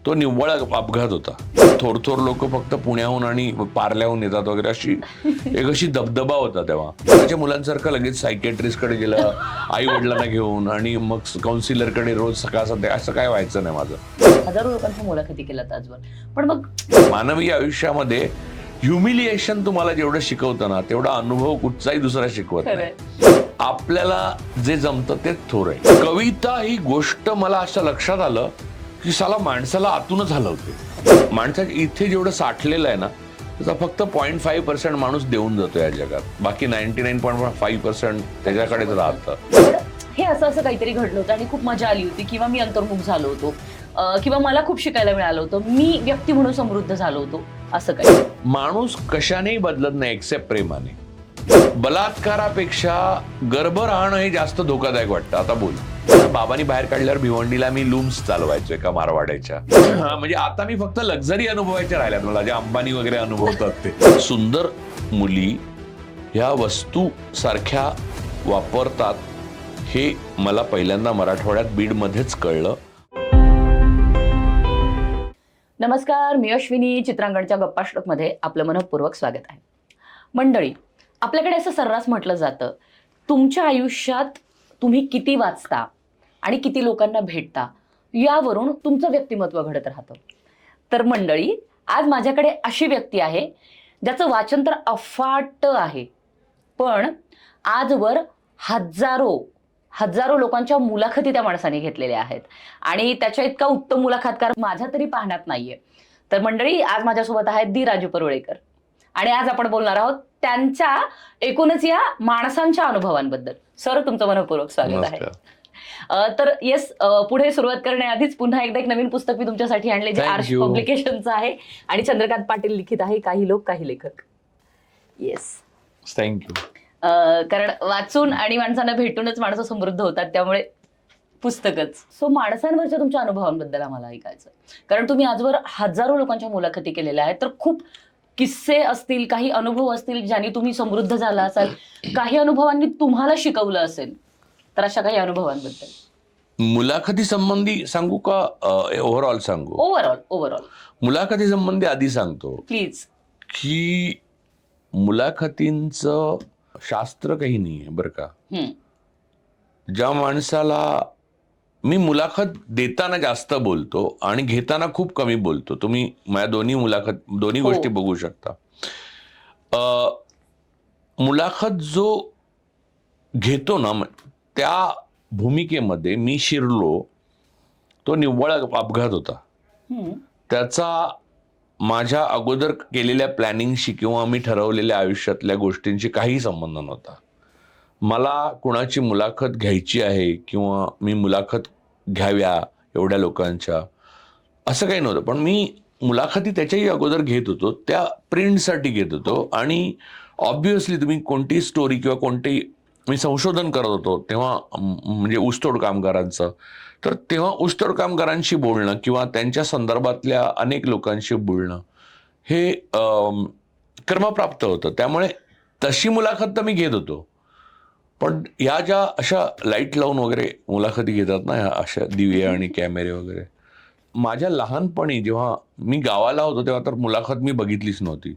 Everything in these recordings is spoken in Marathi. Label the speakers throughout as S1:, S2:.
S1: तो निव्वळ अपघात होता. थोर लोक फक्त पुण्याहून आणि पार्ल्याहून येतात वगैरे अशी एक अशी दबदबा होता तेव्हा. त्याच्या मुलांसारखं लगेच सायकेट्रिस्टकडे गेलं, आई वडिलांना घेऊन, आणि मग काउन्सिलरकडे रोज सकाळ संध्याकाळ, असं काय व्हायचं नाही माझं.
S2: हजारो लोकांच्या मुलाखती केल्यात आजवर. पण मग
S1: मानवी आयुष्यामध्ये ह्युमिलिएशन तुम्हाला जेवढं शिकवतं ना, तेवढा अनुभव कुठचाही दुसरा शिकवत नाही. आपल्याला जे जमतं तेच थोर आहे. कविता ही गोष्ट मला असं लक्षात आलं की साला माणसाला आतूनच हलवते. माणसाच्या इथे जेवढं साठलेलं आहे ना, त्याचा फक्त 0.5% माणूस देऊन जातो या जगात. बाकी 99.5% त्याच्याकडेच राहतं.
S2: हे असं काहीतरी घडलं होतं आणि खूप मजा आली होती, किंवा मी अंतर्मुख झालो होतो, किंवा मला खूप शिकायला मिळालं होतं, मी व्यक्ती म्हणून समृद्ध झालो होतो, असं काही.
S1: माणूस कशानेही बदलत नाही एक्सेप्ट प्रेमाने. बलात्कारापेक्षा गर्भ राहणं हे जास्त धोकादायक वाटतं. आता बोल, बाबांनी बाहेर काढल्यावर भिवंडीला मी लूम्स चालवायचो एका मारवाड्याच्या. म्हणजे आता मी फक्त लक्झरी अनुभवायच्या राहिल्यात मला, जे अंबानी वगैरे अनुभवतात ते. सुंदर मुली ह्या वस्तू सारख्या वापरतात हे मला पहिल्यांदा मराठवाड्यात बीडमध्येच कळलं.
S2: नमस्कार, मी अश्विनी. चित्रांगणच्या गप्पा मध्ये आपलं मनःपूर्वक स्वागत आहे. मंडळी, आपल्याकडे असं सर्रास म्हटलं जातं, तुमच्या आयुष्यात तुम्ही किती वाचता आणि किती लोकांना भेटता यावरून तुमचं व्यक्तिमत्व घडत राहतं. तर मंडळी, आज माझ्याकडे अशी व्यक्ती आहे ज्याचं वाचन तर अफाट आहे, पण आजवर हजारो लोकांच्या मुलाखती त्या माणसाने घेतलेल्या आहेत आणि त्याच्या इतका उत्तम मुलाखतकार माझ्या तरी पाहण्यात नाहीये. तर मंडळी, आज माझ्यासोबत आहेत दी राजू परुळेकर आणि आज आपण बोलणार आहोत त्यांच्या एकूणच या माणसांच्या अनुभवांबद्दल. सर, तुमचं मनःपूर्वक स्वागत आहे. तर येस, पुढे सुरुवात करण्याआधीच पुन्हा एकदा एक नवीन पुस्तक मी तुमच्यासाठी आणले, जे आर्ष पब्लिकेशनचं आहे आणि चंद्रकांत पाटील लिखित आहे. काही लोक काही लेखक. Yes,
S1: thank you.
S2: कारण वाचून आणि माणसांना भेटूनच माणसं समृद्ध होतात, त्यामुळे पुस्तकच. सो माणसांवरच्या तुमच्या अनुभवांबद्दल आम्हाला ऐकायचं, कारण तुम्ही आजवर हजारो लोकांच्या मुलाखती केलेल्या आहेत. तर खूप किस्से असतील, काही अनुभव असतील ज्यांनी तुम्ही समृद्ध झाला असाल, काही अनुभवांनी तुम्हाला शिकवलं असेल. तर अशा काही अनुभवांबद्दल.
S1: मुलाखती संबंधी सांगू का ओव्हरऑल सांगू?
S2: ओव्हरऑल
S1: मुलाखती संबंधी आधी सांगतो
S2: प्लीज.
S1: की मुलाखतींचं शास्त्र काही नाहीये बरं का. ज्या माणसाला मी मुलाखत देताना जास्त बोलतो आणि घेताना खूप कमी बोलतो. तुम्ही माझ्या दोन्ही गोष्टी बघू शकता. मुलाखत जो घेतो ना, त्या भूमिकेमध्ये मी शिरलो, तो निव्वळ अपघात होता. त्याचा माझ्या अगोदर केलेल्या प्लॅनिंगशी किंवा मी ठरवलेल्या आयुष्यातल्या गोष्टींशी काही संबंध नव्हता. मला कुणाची मुलाखत घ्यायची आहे किंवा मी मुलाखत घ्याव्या एवढ्या लोकांच्या, असं काही नव्हतं. पण मी मुलाखती त्याच्याही अगोदर घेत होतो, त्या प्रिंटसाठी घेत होतो. आणि ऑब्व्हियसली तुम्ही कोणतीही स्टोरी किंवा कोणतेही, मी संशोधन करत होतो तेव्हा, म्हणजे ऊसतोड कामगारांचं, तर तेव्हा ऊसतोड कामगारांशी बोलणं किंवा त्यांच्या संदर्भातल्या अनेक लोकांशी बोलणं हे क्रमप्राप्त होतं. त्यामुळे तशी मुलाखत तर मी घेत होतो. पण ह्या ज्या अशा लाईट लावून वगैरे मुलाखती घेतात ना, ह्या अशा दिवे आणि कॅमेरे वगैरे, माझ्या लहानपणी जेव्हा मी गावाला होतो तेव्हा तर मुलाखत मी बघितलीच नव्हती.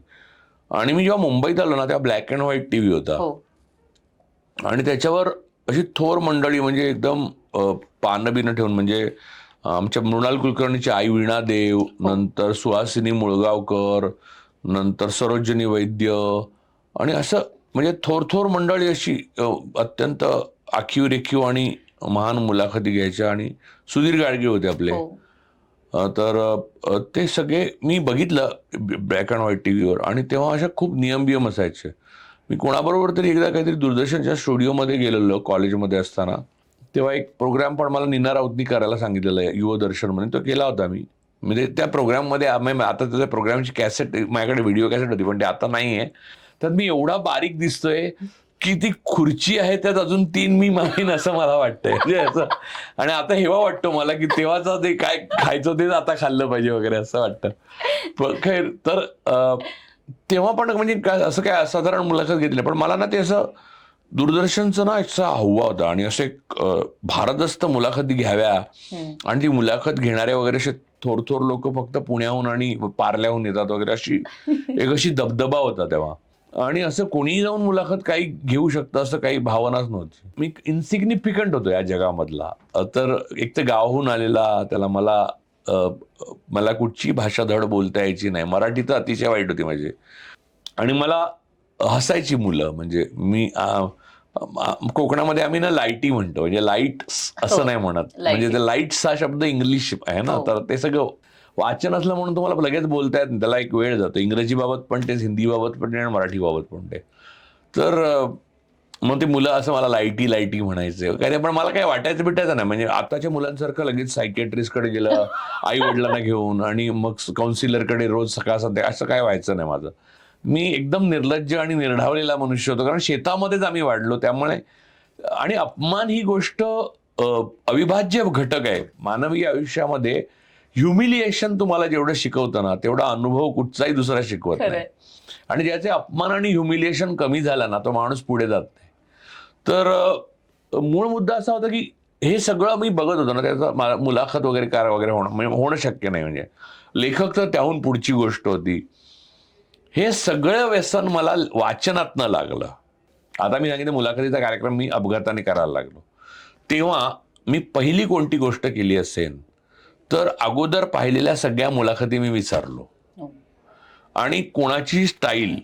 S1: आणि मी जेव्हा मुंबईत आलो ना, तेव्हा ब्लॅक अँड व्हाईट टीव्ही होता आणि त्याच्यावर अशी थोर मंडळी, म्हणजे एकदम पानं बिनं ठेवून, म्हणजे आमच्या मृणाल कुलकर्णीची आई वीणा देव, नंतर सुहासिनी मुळगावकर, नंतर सरोजिनी वैद्य, आणि असं म्हणजे थोर मंडळी अशी अत्यंत आखीव रेखीव आणि महान मुलाखती घ्यायच्या. आणि सुधीर गाडगे होते आपले. तर ते सगळे मी बघितलं ब्लॅक अँड व्हाईट टीव्हीवर. आणि तेव्हा अशा खूप नियम असायचे. मी कोणाबरोबर तरी एकदा काहीतरी दूरदर्शनच्या स्टुडिओमध्ये गेलेलो कॉलेजमध्ये असताना, तेव्हा एक प्रोग्राम पण मला नीना राऊतनी करायला सांगितलेला आहे युवदर्शन म्हणून, तो केला होता मी. म्हणजे त्या प्रोग्राममध्ये आता त्याच्या प्रोग्रामची कॅसेट माझ्याकडे, व्हिडिओ कॅसेट होती, पण ते आता नाही आहे. तर मी एवढा बारीक दिसतोय की ती खुर्ची आहे त्यात अजून 3 मी मागीन, असं मला वाटतंय. आणि आता हेवा वाटतो मला की तेव्हाच ते काय खायचं तेच आता खाल्लं पाहिजे वगैरे, असं वाटतं. पण खैर, तर तेव्हा पण म्हणजे काय असं काय असाधारण मुलाखत घेतली, पण मला ना ते असं दूरदर्शनचं ना असा हवा होता आणि असे भारदस्त मुलाखती घ्याव्या आणि ती मुलाखत घेणाऱ्या वगैरे असे थोर लोक फक्त पुण्याहून आणि पार्ल्याहून येतात वगैरे अशी दबदबा होता तेव्हा. आणि असं कोणीही जाऊन मुलाखत काही घेऊ शकतं असं काही भावनाच नव्हती. मी इन्सिग्निफिकंट होतो या जगामधला. तर एक तर गावाहून आलेला, त्याला मला कुठची भाषा धड बोलता यायची नाही. मराठी तर अतिशय वाईट होती माझी. आणि मला हसायची मुलं. म्हणजे मी कोकणामध्ये आम्ही ना लाईटी म्हणतो, म्हणजे लाईट असं नाही म्हणत. म्हणजे ते लाईट्स हा शब्द इंग्लिश आहे ना, तर ते सगळं वाचन असलं म्हणून तुम्हाला लगेच बोलता येत नाही, त्याला एक वेळ जातो. इंग्रजी बाबत पण तेच, हिंदी बाबत पण ते आणि मराठी बाबत पण ते. तर मग ते मुलं असं मला लाईटी म्हणायचे काय, पण मला काय वाटायचं भेटायचं नाही. म्हणजे आताच्या मुलांसारखं लगेच सायकियाट्रिस्टकडे गेलं आई वडिलांना घेऊन आणि मग काउन्सिलरकडे रोज सकाळ संध्याकाळ असं काय व्हायचं नाही माझं. मी एकदम निर्लज्ज आणि निर्ढावलेला मनुष्य होतो, कारण शेतामध्येच आम्ही वाढलो त्यामुळे. आणि अपमान ही गोष्ट अविभाज्य घटक आहे मानवी आयुष्यामध्ये. ह्युमिलिएशन तुम्हाला जेवढं शिकवतं ना, तेवढा अनुभव कुठचाही दुसरा शिकवत नाही. आणि ज्याचे अपमान आणि ह्युमिलिएशन कमी झाला ना, तो माणूस पुढे जात नाही. तर मूळ मुद्दा असा होता की हे सगळं मी बघत होतो ना, त्याचा मुलाखत वगैरे होणं शक्य नाही. म्हणजे लेखक तर त्याहून पुढची गोष्ट होती. हे सगळं व्यसन मला वाचनातनं लागलं. आता मी सांगितलं मुलाखतीचा कार्यक्रम मी अपघाताने करायला लागलो. तेव्हा मी पहिली कोणती गोष्ट केली असेल तर अगोदर पाहिलेल्या सगळ्या मुलाखती मी विसरलो. आणि कोणाची स्टाईल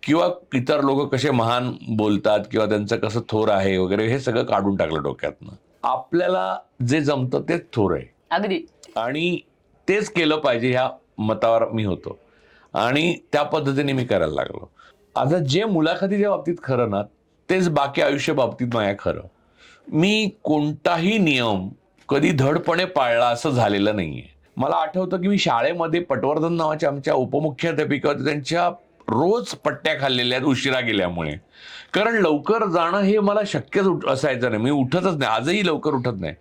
S1: किंवा इतर लोक कसे महान बोलतात किंवा त्यांचं कसं थोर आहे वगैरे हे सगळं काढून टाकलं डोक्यातनं. आपल्याला जे जमतं तेच थोर आहे
S2: अगदी,
S1: आणि तेच केलं पाहिजे ह्या मतावर मी होतो. आणि त्या पद्धतीने मी करायला लागलो. आता जे मुलाखतीच्या बाबतीत खरं ना, तेच बाकी आयुष्य बाबतीत माझ्या खरं. मी कोणताही नियम कधी धडपणे पाळला असं झालेलं नाहीये. मला आठवतं की मी शाळेमध्ये पटवर्धन नावाच्या आमच्या उपमुख्याध्यापिका होत्या, त्यांच्या रोज पट्ट्या खाल्लेल्या उशिरा गेल्यामुळे. कारण लवकर जाणं हे मला शक्यच असायचं नाही. मी उठतच नाही, आजही लवकर उठत नाही.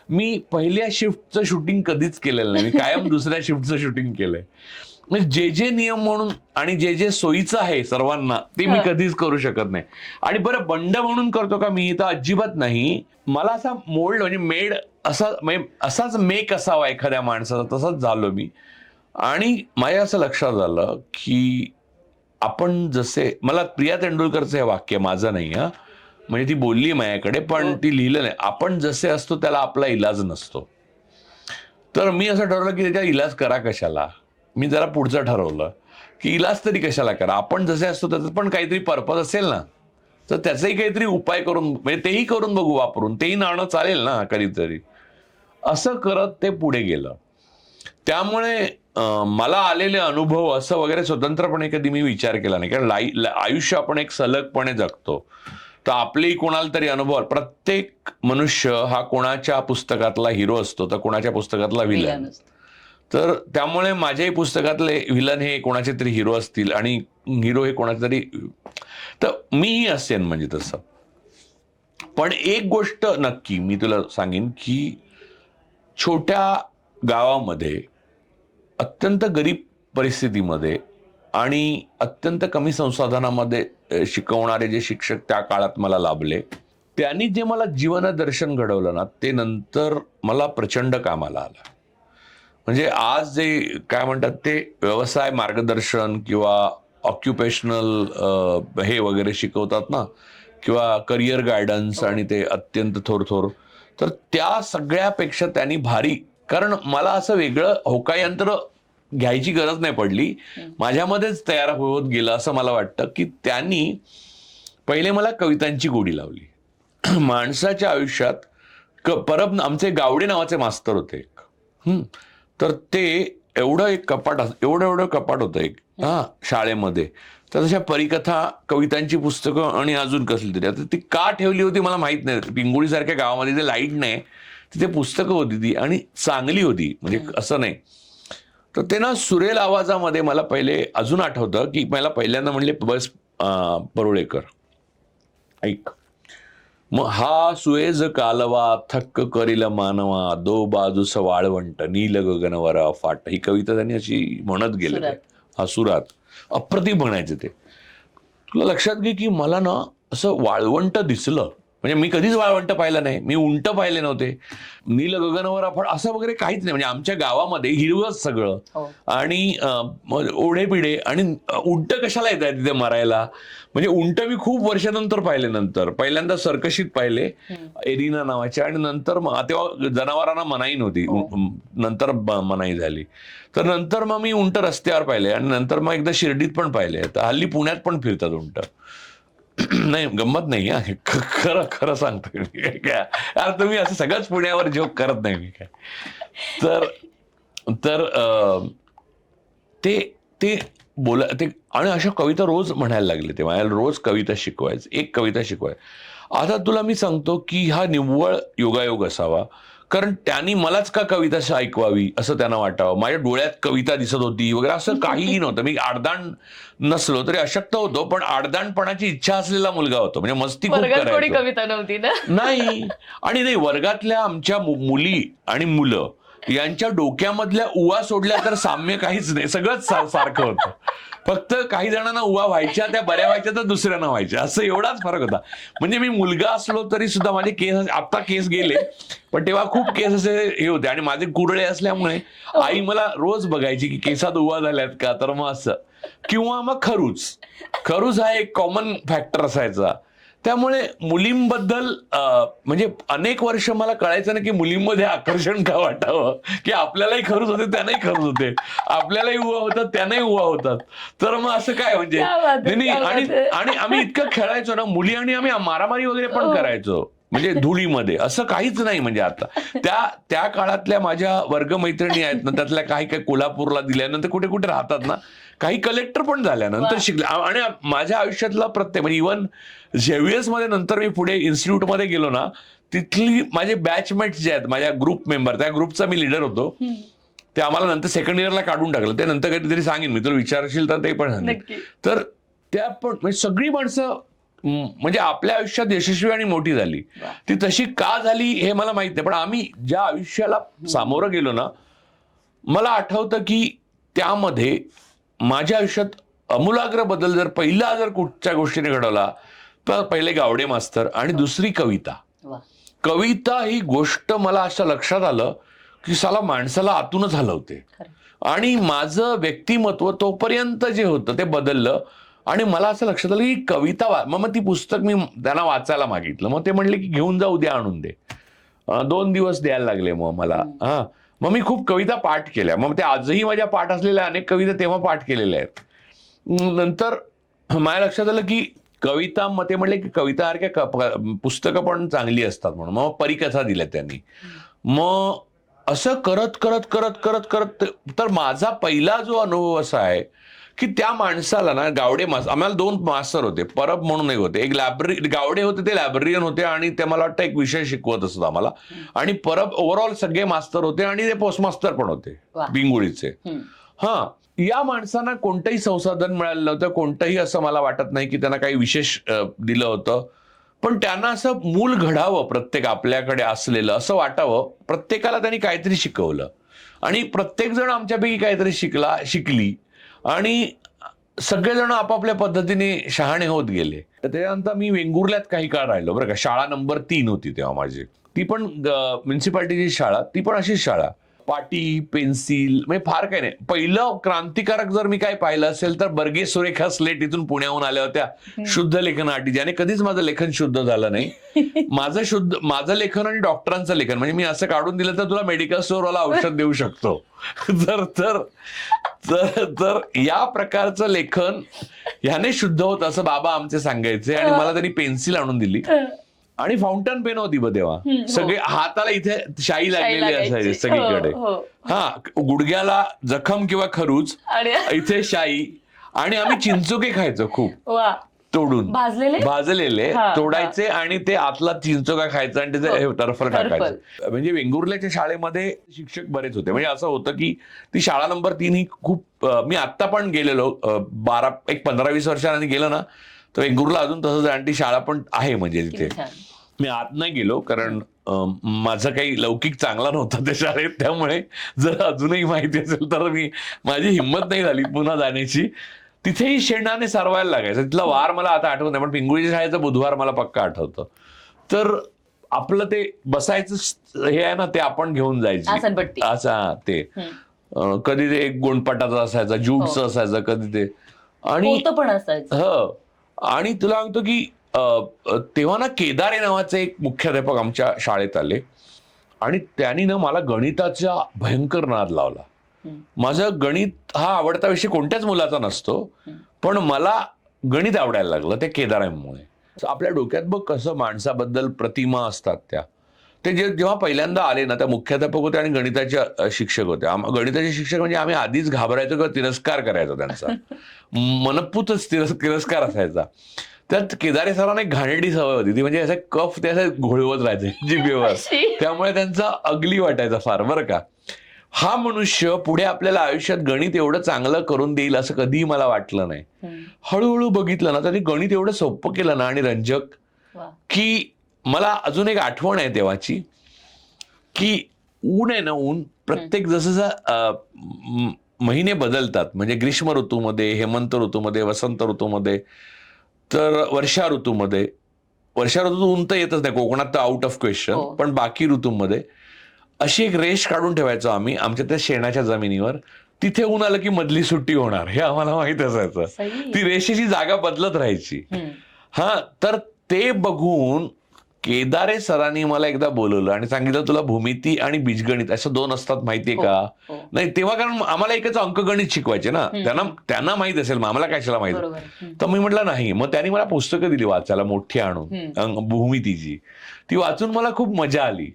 S1: मी पहिल्या शिफ्टचं शूटिंग कधीच केलेलं नाही. मी कायम दुसऱ्या शिफ्टचं शूटिंग केलंय. म्हणजे जे नियम म्हणून आणि जे सोयीचं आहे सर्वांना ते मी कधीच करू शकत नाही. आणि बरं बंड म्हणून करतो का मी, तर अजिबात नाही. मला असा मोल्ड म्हणजे मेड असाच मेक असावा एखाद्या माणसाचा, तसंच झालो मी. आणि माझ्या असं लक्षात आलं की आपण जसे, मला प्रिया तेंडुलकरचं हे वाक्य माझं नाही हा, म्हणजे ती बोलली माझ्याकडे पण ती लिहिलं नाही, आपण जसे असतो त्याला आपला इलाज नसतो. तर मी असं ठरवलं की त्याचा इलाज करा कशाला. मी जरा पुढचं ठरवलं की इलाज तरी कशाला करा, आपण जसे असतो त्याचं पण काहीतरी पर्पज असेल ना, तर त्याचाही काहीतरी उपाय करून, म्हणजे तेही करून बघू वापरून, तेही नाणं चालेल ना कधीतरी. असं करत ते पुढे गेलं. त्यामुळे मला आलेले अनुभव असं वगैरे स्वतंत्रपणे कधी मी विचार केला नाही. कारण आयुष्य आपण एक सलगपणे जगतो, तर आपलेही कोणाला तरी अनुभव, प्रत्येक मनुष्य हा कोणाच्या पुस्तकातला हिरो असतो तर कोणाच्या पुस्तकातला विलन. तर त्यामुळे माझ्याही पुस्तकातले विलन हे कोणाचे तरी हिरो असतील आणि हिरो हे कोणाचे तरी, तर मीही असेन म्हणजे तसं. पण एक गोष्ट नक्की मी तुला सांगेन की छोट्या गावामध्ये अत्यंत गरीब परिस्थितीमध्ये आणि अत्यंत कमी संसाधनामध्ये शिकवणारे जे शिक्षक त्या काळात मला लाभले, त्यांनी जे मला जीवनदर्शन घडवलं ना, ते नंतर मला प्रचंड कामाला आलं. म्हणजे आज जे काय म्हणतात ते व्यवसाय मार्गदर्शन किंवा ऑक्युपेशनल हे वगैरे शिकवतात ना, किंवा करिअर गायडन्स आणि ते अत्यंत थोर, तर त्या सगळ्यापेक्षा त्यांनी भारी, कारण मला असं वेगळं होकायंत्र घ्यायची गरज नाही पडली, माझ्यामध्येच तयार होत गेलं असं मला वाटतं की त्यांनी पहिले मला कवितांची गोडी लावली. माणसाच्या आयुष्यात आमचे गावडे नावाचे मास्तर होते एक, तर ते एवढं कपाट होतं एक शाळेमध्ये. तर तशा परिकथा, कवितांची पुस्तकं आणि अजून कसली तरी. आता ती का ठेवली होती मला माहित नाही. पिंगुळीसारख्या गावामध्ये जे लाईट नाही तिथे पुस्तकं होती ती, आणि चांगली होती, म्हणजे असं नाही. तर ते ना सुरेल आवाजामध्ये मला पहिले अजून आठवतं की मला पहिल्यांदा म्हणले, बस परुळेकर ऐक, मग हा सुएज कालवा थक्क करील मानवा, दो बाजूस वाळवंट नील गगनवर अफाट. ही कविता त्यांनी अशी म्हणत गेले, हा सुरात अप्रतिम म्हणायचे ते. तुला लक्षात घे की मला ना असं वाळवंट दिसलं म्हणजे मी कधीच वाळवंट पाहिलं नाही, मी उंट पाहिले नव्हते, नील गगनवर आपण असं वगैरे काहीच नाही. म्हणजे आमच्या गावामध्ये हिरवंच सगळं
S2: हो.
S1: आणि ओढे पिढे आणि उंट कशाला येत आहे तिथे मरायला. म्हणजे उंट मी खूप वर्षानंतर पाहिले. नंतर पहिल्यांदा सर्कशीत पाहिले एरिना नावाचे, आणि नंतर तेव्हा जनावरांना मनाई नव्हती, नंतर मनाई झाली. तर नंतर मग मी उंट रस्त्यावर पाहिले, आणि नंतर मग एकदा शिर्डीत पण पाहिले. तर हल्ली पुण्यात पण फिरतात उंट. नाही गंमत नाही, खरं खरं सांगतोय मी काय. यार तुम्ही असं सगळंच पुण्यावर जोक करत नाही मी काय. तर तर ते ते बोला ते, आणि अशा कविता रोज म्हणायला लागले. ते मला रोज कविता शिकवायचं, एक कविता शिकवाय. आता तुला मी सांगतो की हा निव्वळ योगायोग असावा, कारण त्यांनी मलाच का कविता ऐकवावी असं त्यांना वाटावं. माझ्या डोळ्यात कविता दिसत होती वगैरे असं काहीही नव्हतं. मी आडदांड नसलो तरी अशक्त होतो, पण आडदांडपणाची इच्छा असलेला मुलगा होतो. म्हणजे मस्ती खूप
S2: वर्गात कोणी
S1: करायचो.
S2: कविता नव्हती ना.
S1: नाही, आणि नाही, वर्गातल्या आमच्या मुली आणि मुलं यांच्या डोक्यामधल्या उवा सोडल्या तर साम्य काहीच नाही, सगळंच सारखं होतं. फक्त काही जणांना उवा व्हायच्या, त्या बऱ्या व्हायच्या तर दुसऱ्यांना व्हायच्या, असं एवढाच फरक होता. म्हणजे मी मुलगा असलो तरी सुद्धा माझे केस, आता केस गेले, पण तेव्हा खूप केस असे हे होते, आणि माझे कुरळे असल्यामुळे आई मला रोज बघायची की केसात उवा झाल्यात का, तर मग असं. किंवा मग खरूज हा एक कॉमन फॅक्टर असायचा. त्यामुळे मुलींबद्दल म्हणजे अनेक वर्ष मला कळायचं ना की मुलींमध्ये आकर्षण का वाटावं, की आपल्यालाही खरूच होते, त्यांनाही खरूच होते, आपल्यालाही उवा होतात, त्यांनाही उवा होतात. तर मग असं काय म्हणजे नाही. आणि आम्ही इतकं खेळायचो ना मुली, आणि आम्ही मारामारी वगैरे पण करायचो, म्हणजे धुळीमध्ये. असं काहीच नाही. म्हणजे आता त्या काळातल्या माझ्या वर्गमैत्रिणी आहेत ना, त्यातल्या काही काही कोल्हापूरला दिल्यानंतर कुठे कुठे राहतात ना, काही कलेक्टर पण झाल्यानंतर शिकले. आणि माझ्या आयुष्यातला प्रत्येक, म्हणजे इव्हन झेव्हियर्स मध्ये नंतर मी पुढे इन्स्टिट्यूटमध्ये गेलो ना, तिथली माझे बॅचमेट जे आहेत, माझ्या ग्रुप मेंबर, त्या ग्रुपचा मी लीडर होतो. ते आम्हाला नंतर सेकंड इयरला काढून टाकलं. ते नंतर कधीतरी सांगेन मी, तुला विचारशील तर ते पण सांगेन. तर त्या पण म्हणजे सगळी माणसं म्हणजे आपल्या आयुष्यात यशस्वी आणि मोठी झाली. ती तशी का झाली हे मला माहित नाही, पण आम्ही ज्या आयुष्याला सामोरं गेलो ना, मला आठवतं की त्यामध्ये माझ्या आयुष्यात अमूलाग्र बदल जर पहिला जर कुठच्या गोष्टीने घडवला तर पहिले गावडे मास्तर, आणि दुसरी कविता. कविता ही गोष्ट मला असं लक्षात आलं की साला माणसाला आतूनच हलवते, आणि माझं व्यक्तिमत्व तोपर्यंत जे होतं ते बदललं. आणि मला असं लक्षात आलं की कविता मग ती पुस्तक मी त्यांना वाचायला मागितलं. मग ते म्हणले की घेऊन जा, उद्या आणून दे. 2 दिवस द्यायला लागले मग मला. मग मी खूप कविता पाठ केल्या. मग ते आजही माझ्या पाठ असलेल्या अनेक कविता तेव्हा पाठ केलेल्या आहेत. नंतर माझ्या लक्षात आलं की कविता, मग ते म्हणले की कवितासारख्या पुस्तकं पण चांगली असतात म्हणून. मग परिकथा दिल्या त्यांनी. मग असं करत करत करत करत करत तर माझा पहिला जो अनुभव असा आहे की त्या माणसाला ना, गावडे मास्तर, आम्हाला 2 मास्तर होते, परब म्हणून एक होते. एक गावडे होते, ते लायब्ररियन होते, आणि ते मला वाटतं एक विषय शिकवत असत आम्हाला. आणि परब ओव्हरऑल सगळे मास्तर होते, आणि ते पोस्टमास्तर पण होते बिंगोळीचे. या माणसांना कोणतंही संसाधन मिळालं नव्हतं, कोणतंही असं मला वाटत नाही की त्यांना काही विशेष दिलं होतं. पण त्यांना असं मूल घडावं, प्रत्येक आपल्याकडे असलेलं असं वाटावं, प्रत्येकाला त्यांनी काहीतरी शिकवलं, आणि प्रत्येक जण आमच्यापैकी काहीतरी शिकली, आणि सगळेजण आपापल्या पद्धतीने शहाणे होत गेले. तर त्यानंतर मी वेंगुर्ल्यात काही काळ राहिलो बरं का. शाळा नंबर 3 होती तेव्हा माझी. ती पण म्युन्सिपाल्टीची शाळा, ती पण अशीच शाळा. पाटी, पेन्सिल, म्हणजे फार काही नाही. पहिलं क्रांतिकारक जर मी काय पाहिलं असेल तर बर्गे सुरेखा स्लेट इथून पुण्याहून आल्या होत्या शुद्ध लेखनासाठी, ज्याने कधीच माझं लेखन शुद्ध झालं नाही. माझं लेखन आणि डॉक्टरांचं लेखन, म्हणजे मी असं काढून दिलं तर तुला मेडिकल स्टोअरवाला औषध देऊ शकतो. तर या प्रकारचं लेखन ह्याने शुद्ध होत असं बाबा आमचे सांगायचे. आणि मला त्यांनी पेन्सिल आणून दिली, आणि फाउंटन पेन होती बघ तेव्हा. सगळे हाताला इथे शाई लागलेली असायची सगळीकडे. गुडघ्याला जखम किंवा खरूज, इथे शाई, आणि आम्ही चिंचोके खायचो खूप तोडून, भाजलेले तोडायचे, आणि ते आतला चिंचोका खायचा, आणि त्याचे टर्फल टाकायचं. म्हणजे वेंगुर्ल्याच्या शाळेमध्ये शिक्षक बरेच होते. म्हणजे असं होतं की ती शाळा नंबर 3 ही खूप, मी आत्ता पण गेलेलो 15-20 वर्षांनी गेलो ना, तर वेंगुर्ला अजून तसंच आहे, आणि ती शाळा पण आहे. म्हणजे तिथे मी आत नाही गेलो, कारण माझं काही लौकिक चांगला नव्हता त्या शाळेत. त्यामुळे जर अजूनही माहिती असेल तर माझी हिंमत नाही झाली पुन्हा जाण्याची. तिथेही शेणाने सारवायला लागायचं. तिथला वार मला आता आठवत नाही, पण पिंगुळीच्या शाळेचा बुधवार मला पक्का आठवतं. तर आपलं ते बसायचं हे आहे ना, ते आपण घेऊन जायची
S2: आसनपट्टी.
S1: असं ते कधी ते गोंडपाटाचं असायचं, ज्यूटचं असायचं, कधी ते आणि
S2: पोतं पण असायचं.
S1: आणि तुला सांगतो की तेव्हा ना केदारे नावाचे एक मुख्याध्यापक आमच्या शाळेत आले आणि त्यांनी ना मला गणिताचा भयंकर नाद लावला. माझं गणित हा आवडता विषय कोणत्याच मुलाचा नसतो, पण मला गणित आवडायला लागलं ते केदारांमुळे. आपल्या डोक्यात बघ कसं माणसाबद्दल प्रतिमा असतात त्या. ते जेव्हा पहिल्यांदा आले ना, त्या मुख्याध्यापक होते आणि गणिताचे शिक्षक होते. गणिताचे शिक्षक म्हणजे आम्ही आधीच घाबरायचो किंवा तिरस्कार करायचो त्यांचा. मनपूतच तिरस्कार असायचा. त्यात केदारे सरांना एक घाणेरडी सवय होती, ती म्हणजे असं कफ ते असं घोळवत राहायचे जिभेवर. त्यामुळे त्यांचा अगली वाटायचा फार बरं का. हा मनुष्य पुढे आपल्याला आयुष्यात गणित एवढं चांगलं करून देईल असं कधीही मला वाटलं नाही. हळूहळू बघितलं ना, त्यांनी गणित एवढं सोपं केलं ना आणि रंजक, की मला अजून एक आठवण आहे तेव्हाची, की ऊन आहे ना, ऊन प्रत्येक जसं महिने बदलतात, म्हणजे ग्रीष्म ऋतूमध्ये, हेमंत ऋतूमध्ये, वसंत ऋतूमध्ये, तर वर्षा ऋतूत ऊन तर येतच नाही, कोकणात तर आउट ऑफ क्वेश्चन, पण बाकी ऋतूमध्ये अशी एक रेष काढून ठेवायचो आम्ही आमच्या त्या शेणाच्या जमिनीवर. तिथे ऊन आलं की मधली सुट्टी होणार हे आम्हाला माहित असायचं. ती रेषेची जागा बदलत राहायची. तर ते बघून केदारे सरांनी मला एकदा बोलवलं आणि सांगितलं, तुला भूमिती आणि बीजगणित असं दोन असतात माहितीये का? नाही तेव्हा, कारण आम्हाला एकच अंकगणित शिकवायचे ना, त्यांना माहित असेल, मग आम्हाला कशाला माहित. तर मी म्हटलं नाही. मग त्यांनी मला पुस्तकं दिली वाचायला मोठी आणून भूमितीची. ती वाचून मला खूप मजा आली.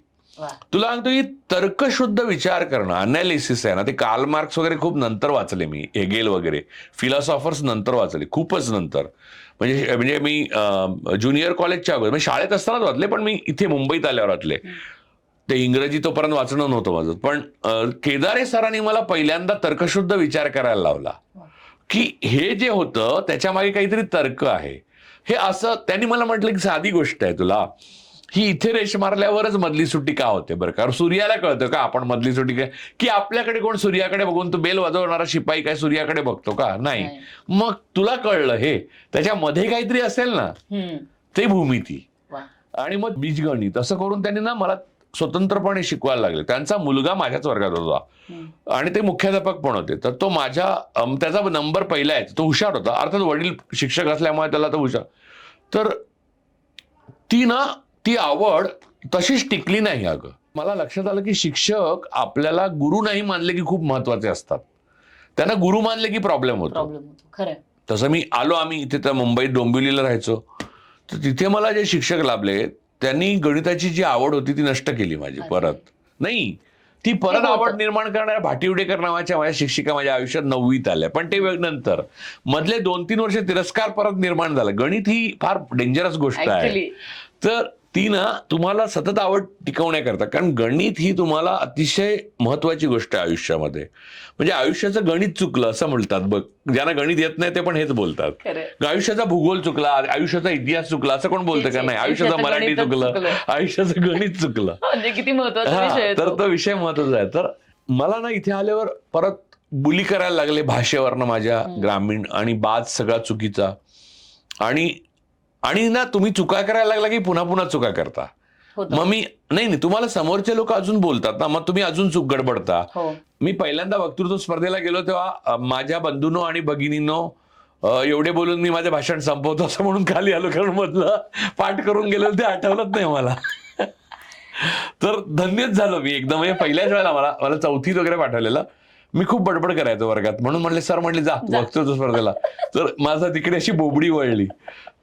S1: तुला सांगतो की तर्कशुद्ध विचार करणं, अनालिसिस आहे ना, ते कार्ल मार्क्स वगैरे खूप नंतर वाचले मी, हेगेल वगैरे फिलॉसॉफर्स नंतर वाचले, खूपच नंतर. म्हणजे मी ज्युनियर कॉलेजच्या अगोदर, म्हणजे शाळेत असतानाच वाचले, पण मी इथे मुंबईत आल्यावर वाचले. ते इंग्रजी तोपर्यंत वाचणं नव्हतं माझं. पण केदारे सरांनी मला पहिल्यांदा तर्कशुद्ध विचार करायला लावला, की हे जे होतं त्याच्या मागे काहीतरी तर्क आहे. हे असं त्यांनी मला म्हटलं की साधी गोष्ट आहे तुला, ही इथे रेष मारल्यावरच मधली सुट्टी का होते बरं का. सूर्याला कळतं का आपण मधली सुट्टी काय, की आपल्याकडे कोण सूर्याकडे बघून तो बेल वाजवणारा शिपाई काय सूर्याकडे बघतो का? नाही. मग तुला कळलं हे त्याच्यामध्ये काहीतरी असेल ना, ते भूमिती आणि मग बीजगणित, असं करून त्यांनी ना मला स्वतंत्रपणे शिकवायला लागले. त्यांचा मुलगा माझ्याच वर्गात होता आणि ते मुख्याध्यापक पण होते. तर तो त्याचा नंबर पहिला आहे, तो हुशार होता. अर्थात वडील शिक्षक असल्यामुळे त्याला तो हुशार. तर ती आवड तशीच टिकली नाही. अगं मला लक्षात आलं की शिक्षक आपल्याला गुरु नाही मानले की खूप महत्वाचे असतात, त्यांना गुरु मानले की प्रॉब्लेम होतो. तसं आम्ही इथे तर मुंबईत डोंबिवलीला राहायचो, तर तिथे मला जे शिक्षक लाभले त्यांनी गणिताची जी आवड होती ती नष्ट केली माझी. ती परत आवड निर्माण करणाऱ्या भाटिवडेकर नावाच्या माझ्या शिक्षिका माझ्या आयुष्यात 9वीत आल्या, पण ते नंतर मधले 2-3 वर्ष तिरस्कार परत निर्माण झाला. गणित ही फार डेंजरस गोष्ट आहे. तर ती ना तुम्हाला सतत आवड टिकवण्याकरता, कारण गणित ही तुम्हाला अतिशय महत्वाची गोष्ट आहे आयुष्यामध्ये. म्हणजे आयुष्याचं गणित चुकलं असं म्हणतात बघ, ज्यांना गणित येत नाही ते पण हेच बोलतात. आयुष्याचा भूगोल चुकला, आयुष्याचा इतिहास चुकला असं कोण बोलतं का? नाही, आयुष्याचं मराठी चुकलं, आयुष्याचं गणित चुकलं.
S2: किती महत्वाचा
S1: तर तो विषय महत्वाचा आहे. तर मला ना इथे आल्यावर परत बुली करायला लागले भाषेवरनं माझ्या, ग्रामीण आणि बाज सगळा चुकीचा. आणि ना तुम्ही चुका करायला लागला की पुन्हा पुन्हा चुका करता. मग नाही तुम्हाला समोरचे लोक अजून बोलतात ना, मग तुम्ही अजून चूक गडबडता. मी पहिल्यांदा वक्तृत्व स्पर्धेला गेलो तेव्हा माझ्या बंधूंनो आणि भगिनींनो एवढे बोलून मी माझे भाषण संपवतो असं म्हणून खाली आलो, कारण मधलं पाठ करून गेलो ते आठवलंच नाही मला. तर धन्यच झालो मी एकदम. म्हणजे पहिल्याच वेळेला मला 4थीत वगैरे पाठवलेलं. मी खूप बडबड करायचो वर्गात, म्हणून म्हणले सर म्हणले जा वक्तृत्व स्पर्धेला. तर माझा तिकडे अशी बोबडी वळली.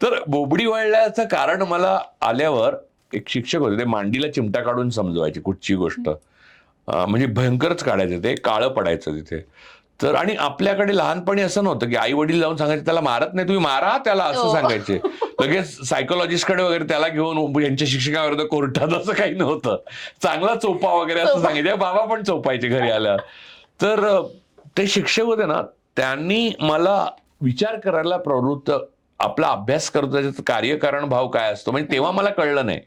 S1: तर बोबडी वळल्याचं कारण, मला आल्यावर एक शिक्षक होते, ते मांडीला चिमटा काढून समजवायचे कुठची गोष्ट, म्हणजे भयंकरच काढायचे, ते काळं पडायचं तिथे. तर आणि आपल्याकडे लहानपणी असं नव्हतं की आई वडील जाऊन सांगायचे त्याला मारत नाही तुम्ही, मारा त्याला असं सांगायचे. लगेच सायकोलॉजिस्टकडे वगैरे त्याला घेऊन यांच्या शिक्षकाविरुद्ध कोर्टात, असं काही नव्हतं. चांगला चोपा वगैरे असं सांगायचे. बाबा पण चोपायचे घरी आल्या. तर ते शिक्षक होते ना, त्यांनी मला विचार करायला प्रवृत्त, आपला अभ्यास करतो त्याच्यात कार्यकारण भाव काय असतो, म्हणजे तेव्हा मला कळलं नाही,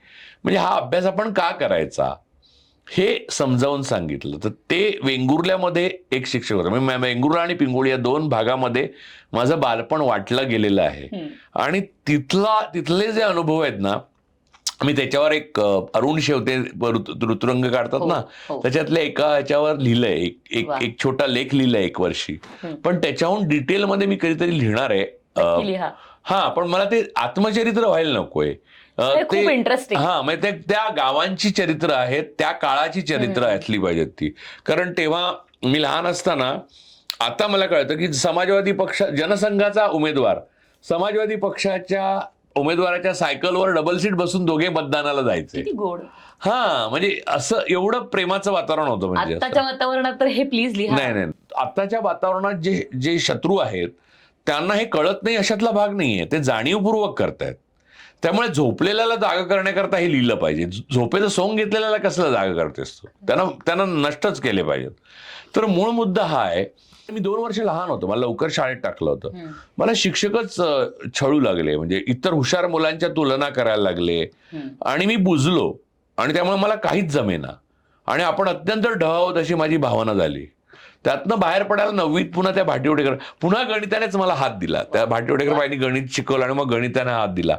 S1: म्हणजे हा अभ्यास आपण का करायचा हे समजावून सांगितलं. तर ते वेंगुर्ल्यामध्ये एक शिक्षक होता. म्हणजे वेंगुर्ला आणि पिंगुळी या 2 भागामध्ये माझं बालपण वाटलं गेलेलं आहे. आणि तिथले जे अनुभव आहेत ना, मी त्याच्यावर एक अरुण शेवते ऋतुरंग काढतात
S2: हो,
S1: ना,
S2: हो.
S1: त्याच्यातल्या एका याच्यावर लिहिलंय, एक
S2: वा.
S1: एक छोटा लेख लिहिलाय एक वर्षी. पण त्याच्याहून डिटेलमध्ये मी कधीतरी लिहिणार आहे.
S2: नक्की लिहा.
S1: हा, पण मला ते आत्मचरित्र व्हायला नकोय.
S2: हे खूप इंटरेस्टिंग.
S1: हा, म्हणजे त्या गावांची चरित्र आहेत, त्या काळाची चरित्र असली पाहिजेत ती. कारण तेव्हा मी लहान असताना, आता मला कळतं की समाजवादी पक्ष जनसंघाचा उमेदवार समाजवादी पक्षाच्या उमेदवाराच्या सायकलवर डबल सीट बसून दोघे मतदानाला जायचे.
S2: किती गोड.
S1: हा, म्हणजे असं एवढं प्रेमाचं वातावरण होतं. म्हणजे
S2: आत्ताच्या वातावरणात तर हे प्लीज लिहा.
S1: नाही, आत्ताच्या वातावरणात जे जे शत्रू आहेत त्यांना हे कळत नाही अशातला भाग नाहीये, ते जाणीवपूर्वक करतायत. त्यामुळे झोपलेल्याला जागा करण्याकरता हे लिहिलं पाहिजे. झोपेचं सोंग घेतलेल्याला कसलं जागा करतेस तू, त्यांना नष्टच केले पाहिजेत. तर मूळ मुद्दा हा आहे. मी 2 वर्ष लहान होतो, मला लवकर शाळेत टाकलं होतं. मला शिक्षकच छळू लागले, म्हणजे इतर हुशार मुलांच्या तुलना करायला लागले आणि मी बुजलो आणि त्यामुळे मला काहीच जमेना आणि आपण अत्यंत ढ आहोत अशी माझी भावना झाली. त्यातनं बाहेर पडायला 9वीत पुन्हा त्या भाटीवडेकर पुन्हा गणितानेच मला हात दिला. त्या भाटीवडेकर बाईंनी गणित शिकवलं आणि मग गणिताने हात दिला.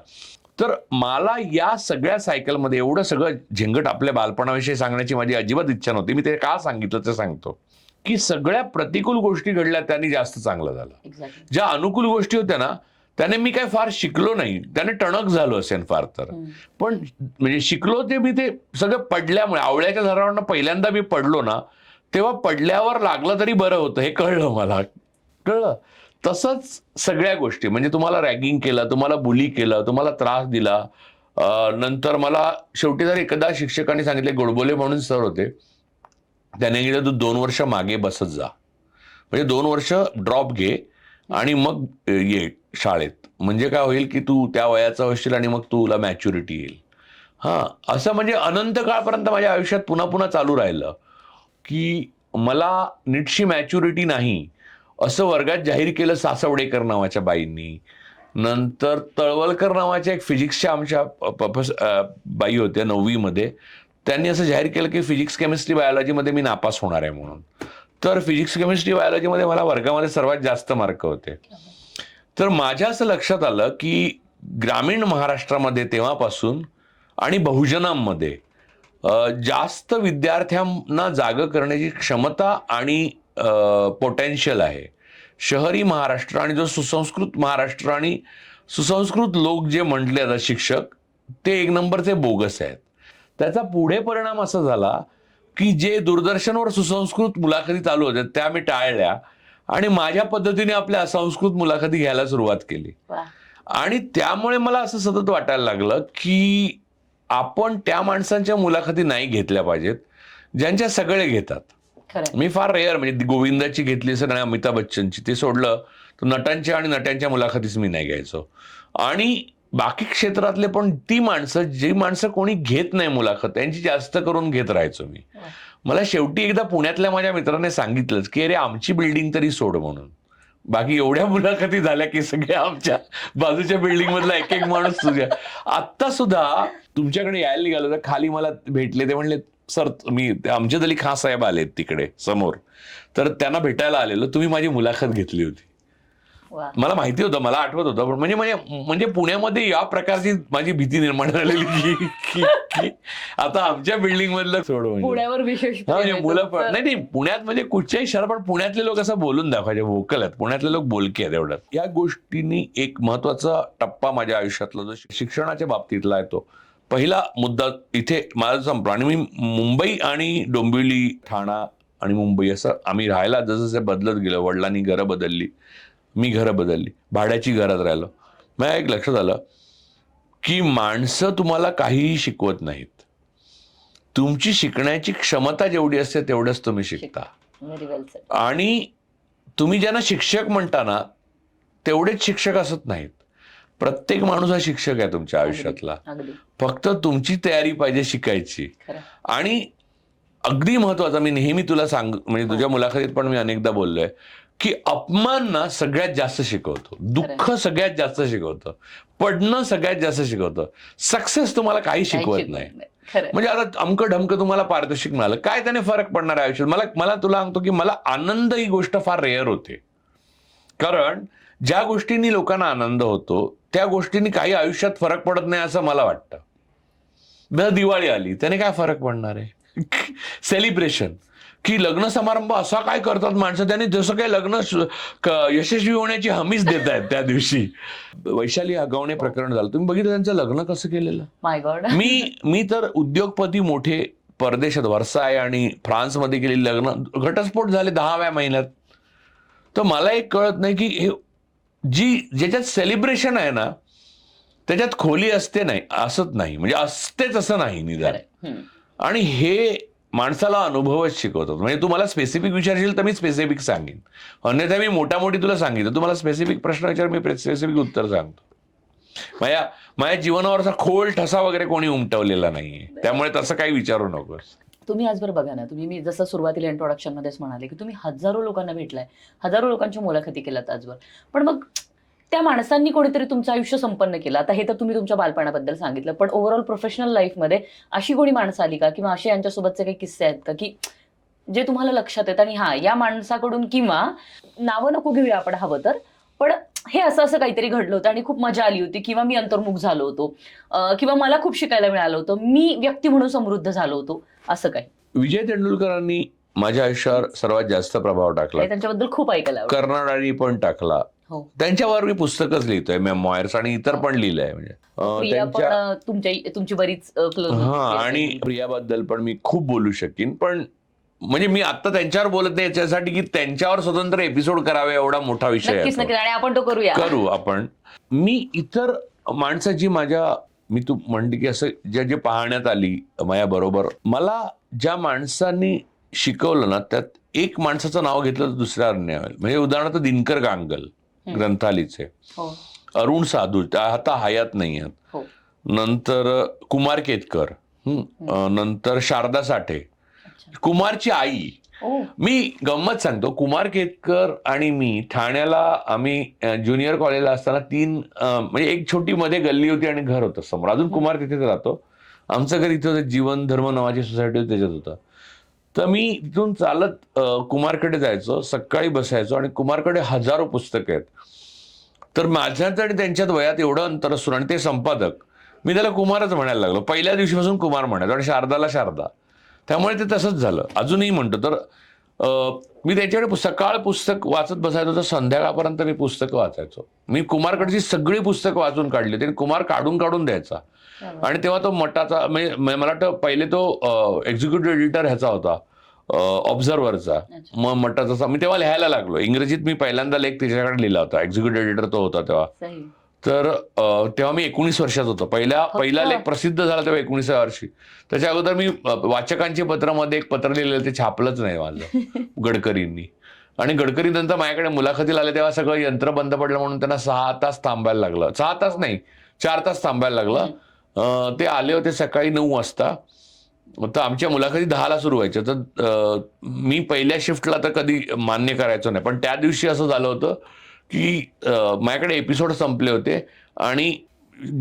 S1: तर मला या सगळ्या सायकलमध्ये एवढं सगळं झिंगट आपल्या बालपणाविषयी सांगण्याची माझी अजिबात इच्छा नव्हती. मी ते का सांगितलं ते सांगतो की सगळ्या प्रतिकूल गोष्टी घडल्या त्यांनी जास्त चांगलं झालं.
S2: एक्झॅक्टली.
S1: ज्या अनुकूल गोष्टी होत्या ना त्याने मी काय फार शिकलो नाही, त्याने टणक झालो असेल फार तर. पण म्हणजे शिकलो ते मी ते सगळं पडल्यामुळे, आवळ्याच्या झाडावरनं पहिल्यांदा मी पडलो ना, तेव्हा पडल्यावर लागलं तरी बरं होतं हे कळलं मला. कळलं. तसंच सगळ्या गोष्टी, म्हणजे तुम्हाला रॅगिंग केलं, तुम्हाला बुली केलं, तुम्हाला त्रास दिला, नंतर मला शेवटी जर एकदा शिक्षकांनी सांगितले, गोडबोले म्हणून सर होते, त्याने सांगितलं तू 2 वर्ष मागे बसत जा, म्हणजे 2 वर्ष ड्रॉप घे आणि मग ये शाळेत, म्हणजे काय होईल की तू त्या वयाचा होशील आणि मग तुला मॅच्युरिटी येईल. हा, असं म्हणजे अनंत काळपर्यंत माझ्या आयुष्यात पुन्हा पुन्हा चालू राहिलं की मला नीटशी मॅच्युरिटी नाही असं वर्गात जाहीर केलं सासवडेकर नावाच्या बाईंनी. नंतर तळवलकर नावाच्या एक फिजिक्सच्या आमच्या बाई होत्या 9वी मध्ये, त्यांनी असं जाहीर केलं की फिजिक्स केमिस्ट्री बायोलॉजीमध्ये मी नापास होणार आहे म्हणून. तर फिजिक्स केमिस्ट्री बायोलॉजीमध्ये मला वर्गामध्ये सर्वात जास्त मार्क होते. तर माझ्या असं लक्षात आलं की ग्रामीण महाराष्ट्रामध्ये तेव्हापासून आणि बहुजनांमध्ये जास्त विद्यार्थ्यांना जागं करण्याची क्षमता आणि पोटेन्शियल आहे. शहरी महाराष्ट्र आणि जो सुसंस्कृत महाराष्ट्र आणि सुसंस्कृत लोक जे म्हटले जातात शिक्षक, ते एक नंबरचे बोगस आहेत. त्याचा पुढे परिणाम असा झाला की जे दूरदर्शनवर सुसंस्कृत मुलाखती चालू होत्या त्या मी टाळल्या आणि माझ्या पद्धतीने आपल्या असंस्कृत मुलाखती घ्यायला सुरुवात केली. आणि त्यामुळे मला असं सतत वाटायला लागलं की आपण त्या माणसांच्या मुलाखती नाही घेतल्या पाहिजेत ज्यांच्या सगळे घेतात. मी फार रेअर, म्हणजे गोविंदाची घेतली असेल आणि अमिताभ बच्चनची, ते सोडलं तर नटांच्या आणि नट्यांच्या मुलाखतीच मी नाही घ्यायचो. आणि बाकी क्षेत्रातले पण ती माणसं, जी माणसं कोणी घेत नाही मुलाखत, त्यांची जास्त करून घेत राहायचो मी. मला शेवटी एकदा पुण्यातल्या माझ्या मित्राने सांगितलंच की अरे आमची बिल्डिंग तरी सोड म्हणून, बाकी एवढ्या मुलाखती झाल्या की सगळ्या आमच्या बाजूच्या बिल्डिंग मधला एक एक माणूस तुझ्या. आत्ता सुद्धा तुमच्याकडे यायला निघालो तर खाली मला भेटले, ते म्हणले सर मी अमजद अली खान साहेब आलेत तिकडे समोर, तर त्यांना भेटायला आलेलो, तुम्ही माझी मुलाखत घेतली होती. मला माहिती होतं, मला आठवत होतं, पण म्हणजे पुण्यामध्ये या प्रकारची माझी भीती निर्माण झालेली की आता आमच्या बिल्डिंग मधलं सोडून
S2: पुण्यावर विशेष
S1: म्हणजे मुलं पण नाही, पुण्यात म्हणजे कुठच्याही शहर, पण पुण्यातले लोक असं बोलून दाखवायचे, वोकल आहेत पुण्यातले लोक, बोलके आहेत एवढं. या गोष्टींनी एक महत्वाचा टप्पा माझ्या आयुष्यातला जो शिक्षणाच्या बाबतीतला आहे तो पहिला मुद्दा इथे माझा संपला. आणि मी मुंबई आणि डोंबिवली, ठाणा आणि मुंबई असं आम्ही राहायला जसं बदलत गेलो, वडिलांनी घरं बदलली, मी घरं बदलली, भाड्याची घरात राहिलो. मला एक लक्षात आलं की माणसं तुम्हाला काहीही शिकवत नाहीत, तुमची शिकण्याची क्षमता जेवढी असते तेवढंच तुम्ही शिकता. आणि तुम्ही ज्यांना शिक्षक म्हणता ना तेवढेच शिक्षक असत नाहीत. प्रत्येक माणूस हा शिक्षक आहे तुमच्या आयुष्यातला, फक्त तुमची तयारी पाहिजे शिकायची. आणि अगदी महत्वाचं, मी नेहमी तुला म्हणजे तुझ्या मुलाखतीत पण मी अनेकदा बोललोय की अपमान ना सगळ्यात जास्त शिकवतो, दुःख सगळ्यात जास्त शिकवतं, पडणं सगळ्यात जास्त शिकवतं, सक्सेस तुम्हाला काही शिकवत नाही. म्हणजे आता अमकं ढमकं तुम्हाला पारितोषिक मिळालं, काय त्याने फरक पडणार आहे आयुष्यात? मला तुला सांगतो की मला आनंद ही गोष्ट फार रेअर होते, कारण ज्या गोष्टींनी लोकांना आनंद होतो त्या गोष्टींनी काही आयुष्यात फरक पडत नाही असं मला वाटतं. दिवाळी आली त्याने काय फरक पडणार आहे. सेलिब्रेशन की लग्न समारंभ असा काय करतात माणसं, त्यांनी जसं काही लग्न यशस्वी होण्याची हमीच देत आहेत त्या दिवशी. वैशाली हगवणे प्रकरण झालं, तुम्ही बघितलं त्यांचं लग्न कसं केलेलं.
S2: माय गॉड.
S1: मी तर उद्योगपती मोठे परदेशात वर्साय आणि फ्रान्समध्ये केलेली लग्न घटस्फोट झाले 10व्या महिन्यात. तर मला एक कळत नाही की हे ज्याच्यात सेलिब्रेशन आहे ना त्याच्यात खोली असते नाही असंच नाही, म्हणजे असतेच असं नाही निदान. आणि हे माणसाला अनुभवच शिकवतात. म्हणजे तू मला स्पेसिफिक विचारशील तर मी स्पेसिफिक सांगेन, अन्यथा मी मोठी तुला सांगितलं, तुम्हाला स्पेसिफिक प्रश्न विचार मी स्पेसिफिक उत्तर सांगतो. माझ्या जीवनावरचा खोल ठसा वगैरे कोणी उमटवलेला नाहीये, त्यामुळे तसं काही विचारू नकोस.
S2: तुम्ही आजवर बघा ना, मी जसं सुरुवातीला इंट्रोडक्शन मध्येच म्हणाले की तुम्ही हजारो लोकांना भेटलाय, हजारो लोकांच्या मुलाखती केल्यात आजवर, पण मग त्या माणसांनी कोणीतरी तुमचं आयुष्य संपन्न केलं. आता हे तर तुम्ही तुमच्या बालपणाबद्दल सांगितलं, पण ओव्हरऑल प्रोफेशनल लाईफमध्ये अशी कोणी माणसं आली का किंवा असे यांच्यासोबतचे काही किस्से आहेत का की जे तुम्हाला लक्षात येतात आणि हा या माणसाकडून, किंवा नावं नको घेऊया आपण हवं तर, पण हे असं काहीतरी घडलं होतं आणि खूप मजा आली होती, किंवा मी अंतर्मुख झालो होतो, किंवा मला खूप शिकायला मिळालं होतं, मी व्यक्ती म्हणून समृद्ध झालो होतो, असं काही?
S1: विजय तेंडुलकरांनी माझ्या आयुष्यावर सर्वात जास्त प्रभाव टाकला.
S2: त्यांच्याबद्दल खूप ऐकायला आवडेल.
S1: कर्नाडांनी पण टाकला.
S2: हो.
S1: त्यांच्यावर मी पुस्तकच लिहितोय, मेमॉयर्स, आणि इतर पण लिहिलंय. म्हणजे
S2: प्रिया पण तुमची बरीच क्लोज होती.
S1: आणि प्रियाबद्दल पण मी खूप बोलू शकीन, पण म्हणजे मी आता त्यांच्यावर बोलत नाही याच्यासाठी की त्यांच्यावर स्वतंत्र एपिसोड करावे एवढा मोठा विषय
S2: नक्कीच
S1: आहे.
S2: आणि आपण तो करू आपण.
S1: मी इतर माणसाची मी तू म्हणते की असं जे पाहण्यात आली माझ्या बरोबर, मला ज्या माणसांनी शिकवलं ना त्यात एक माणसाचं नाव घेतलं तर दुसऱ्या अन्याय होईल. म्हणजे उदाहरणार्थ दिनकर गांगल ग्रंथालीचे, अरुण साधू आता हयात नाही आहेत, नंतर कुमार केतकर, नंतर शारदा साठे, कुमारची आई. मी गंमत सांगतो, कुमार केतकर आणि मी ठाण्याला, आम्ही ज्युनियर कॉलेजला असताना म्हणजे एक छोटी मध्ये गल्ली होती आणि घर होतं समोर. अजून कुमार तिथेच राहतो. आमचं घर इथं जीवन धर्म नावाची सोसायटी होती त्याच्यात होतं. तर मी तिथून चालत कुमारकडे जायचो, सकाळी बसायचो, आणि कुमारकडे हजारो पुस्तकं आहेत. तर माझ्यात आणि त्यांच्यात वयात एवढं अंतर असून, आणि ते संपादक, मी त्याला कुमारच म्हणायला लागलो. पहिल्या दिवशीपासून कुमार म्हणायचो, आणि शारदाला शारदा. त्यामुळे ते तसंच झालं, अजूनही म्हणतो. तर मी त्यांच्याकडे सकाळ पुस्तक वाचत बसायचो, तर संध्याकाळपर्यंत मी पुस्तकं वाचायचो. मी कुमारकडची सगळी पुस्तकं वाचून काढली होती, आणि कुमार काढून द्यायचा. आणि तेव्हा तो मठाचा, म्हणजे मला वाटतं पहिले तो एक्झिक्युटिव्ह एडिटर ह्याचा होता, ऑब्झर्व्हरचा. मग मठाचा मी तेव्हा लिहायला लागलो. इंग्रजीत मी पहिल्यांदा लेख त्याच्याकडे लिहिला होता, एक्झिक्युटिव्ह एडिटर तो होता तेव्हा. तर तेव्हा मी 19 वर्षात होतो. पहिला लेख प्रसिद्ध झाला तेव्हा 19व्या वर्षी. त्याच्या अगोदर मी वाचकांची पत्रामध्ये एक पत्र लिहिलेलं, ते छापलंच नाही माझं गडकरींनी. आणि गडकरी नंतर माझ्याकडे मुलाखतीला आले तेव्हा सगळं यंत्र बंद पडलं म्हणून त्यांना 6 तास थांबायला लागलं. 6 तास नाही, 4 तास थांबायला लागलं. ते आले होते सकाळी 9 वाजता. तर आमच्या मुलाखती 10ला सुरू व्हायच्या. तर मी पहिल्या शिफ्टला तर कधी मान्य करायचो नाही, पण त्या दिवशी असं झालं होतं की माझ्याकडे एपिसोड संपले होते आणि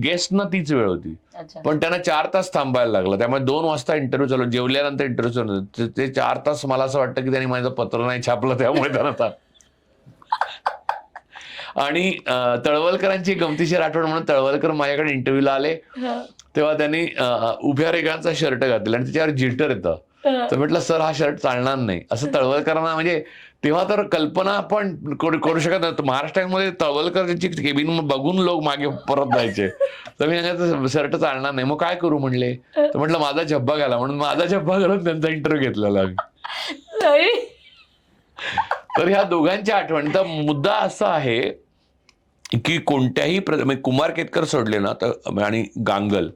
S1: गेस्टना तीच वेळ होती, पण त्यांना 4 तास थांबायला लागलं. त्यामुळे 2 वाजता इंटरव्ह्यू चालू, जेवल्यानंतर इंटरव्ह्यू चालू. ते 4 तास मला असं वाटतं की त्यांनी माझं पत्र नाही छापलं, त्यामुळे त्यांना. आणि तळवलकरांची गमतीशीर आठवण म्हणून, तळवलकर माझ्याकडे इंटरव्ह्यूला आले तेव्हा त्यांनी उभ्या रेगांचा शर्ट घातलेला आणि त्याच्यावर जिटर येतं. तर म्हटलं सर हा शर्ट चालणार नाही, असं तळवलकरांना, म्हणजे तेव्हा तर कल्पना पण करू शकत नव्हतं. महाराष्ट्रामध्ये तळवलकरची केबिन बघून लोक मागे परत जायचे. तर मी सांगायचं शर्ट चालणार नाही. मग काय करू म्हणले, तर म्हटलं माझा झब्बा घाला, म्हणून माझा झब्बा घालून त्यांचा इंटरव्ह्यू घेतलेला आम्ही. तर ह्या दोघांच्या आठवणीचा मुद्दा असा आहे की कोणत्याही कुमार केतकर सोडले ना तर, आणि गांगल,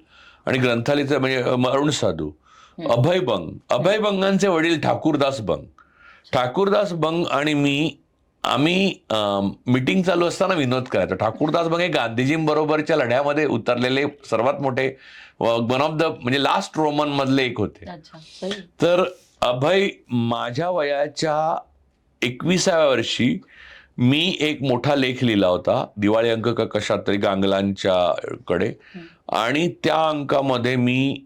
S1: आणि ग्रंथालीचं म्हणजे अरुण साधू, अभय बंगांचे वडील ठाकूरदास बंग आणि आम्ही मीटिंग चालू असताना विनोद करायचो. ठाकूरदास बंग हे गांधीजींबरोबरच्या लढ्यामध्ये उतरलेले सर्वात मोठे, वन ऑफ द म्हणजे लास्ट रोमन मधले एक होते. तर अभय माझ्या वयाच्या 21व्या वर्षी मी एक मोठा लेख लिहिला होता, दिवाळी अंक का कशात तरी, गांगलांच्या कडे. आणि त्या अंकामध्ये मी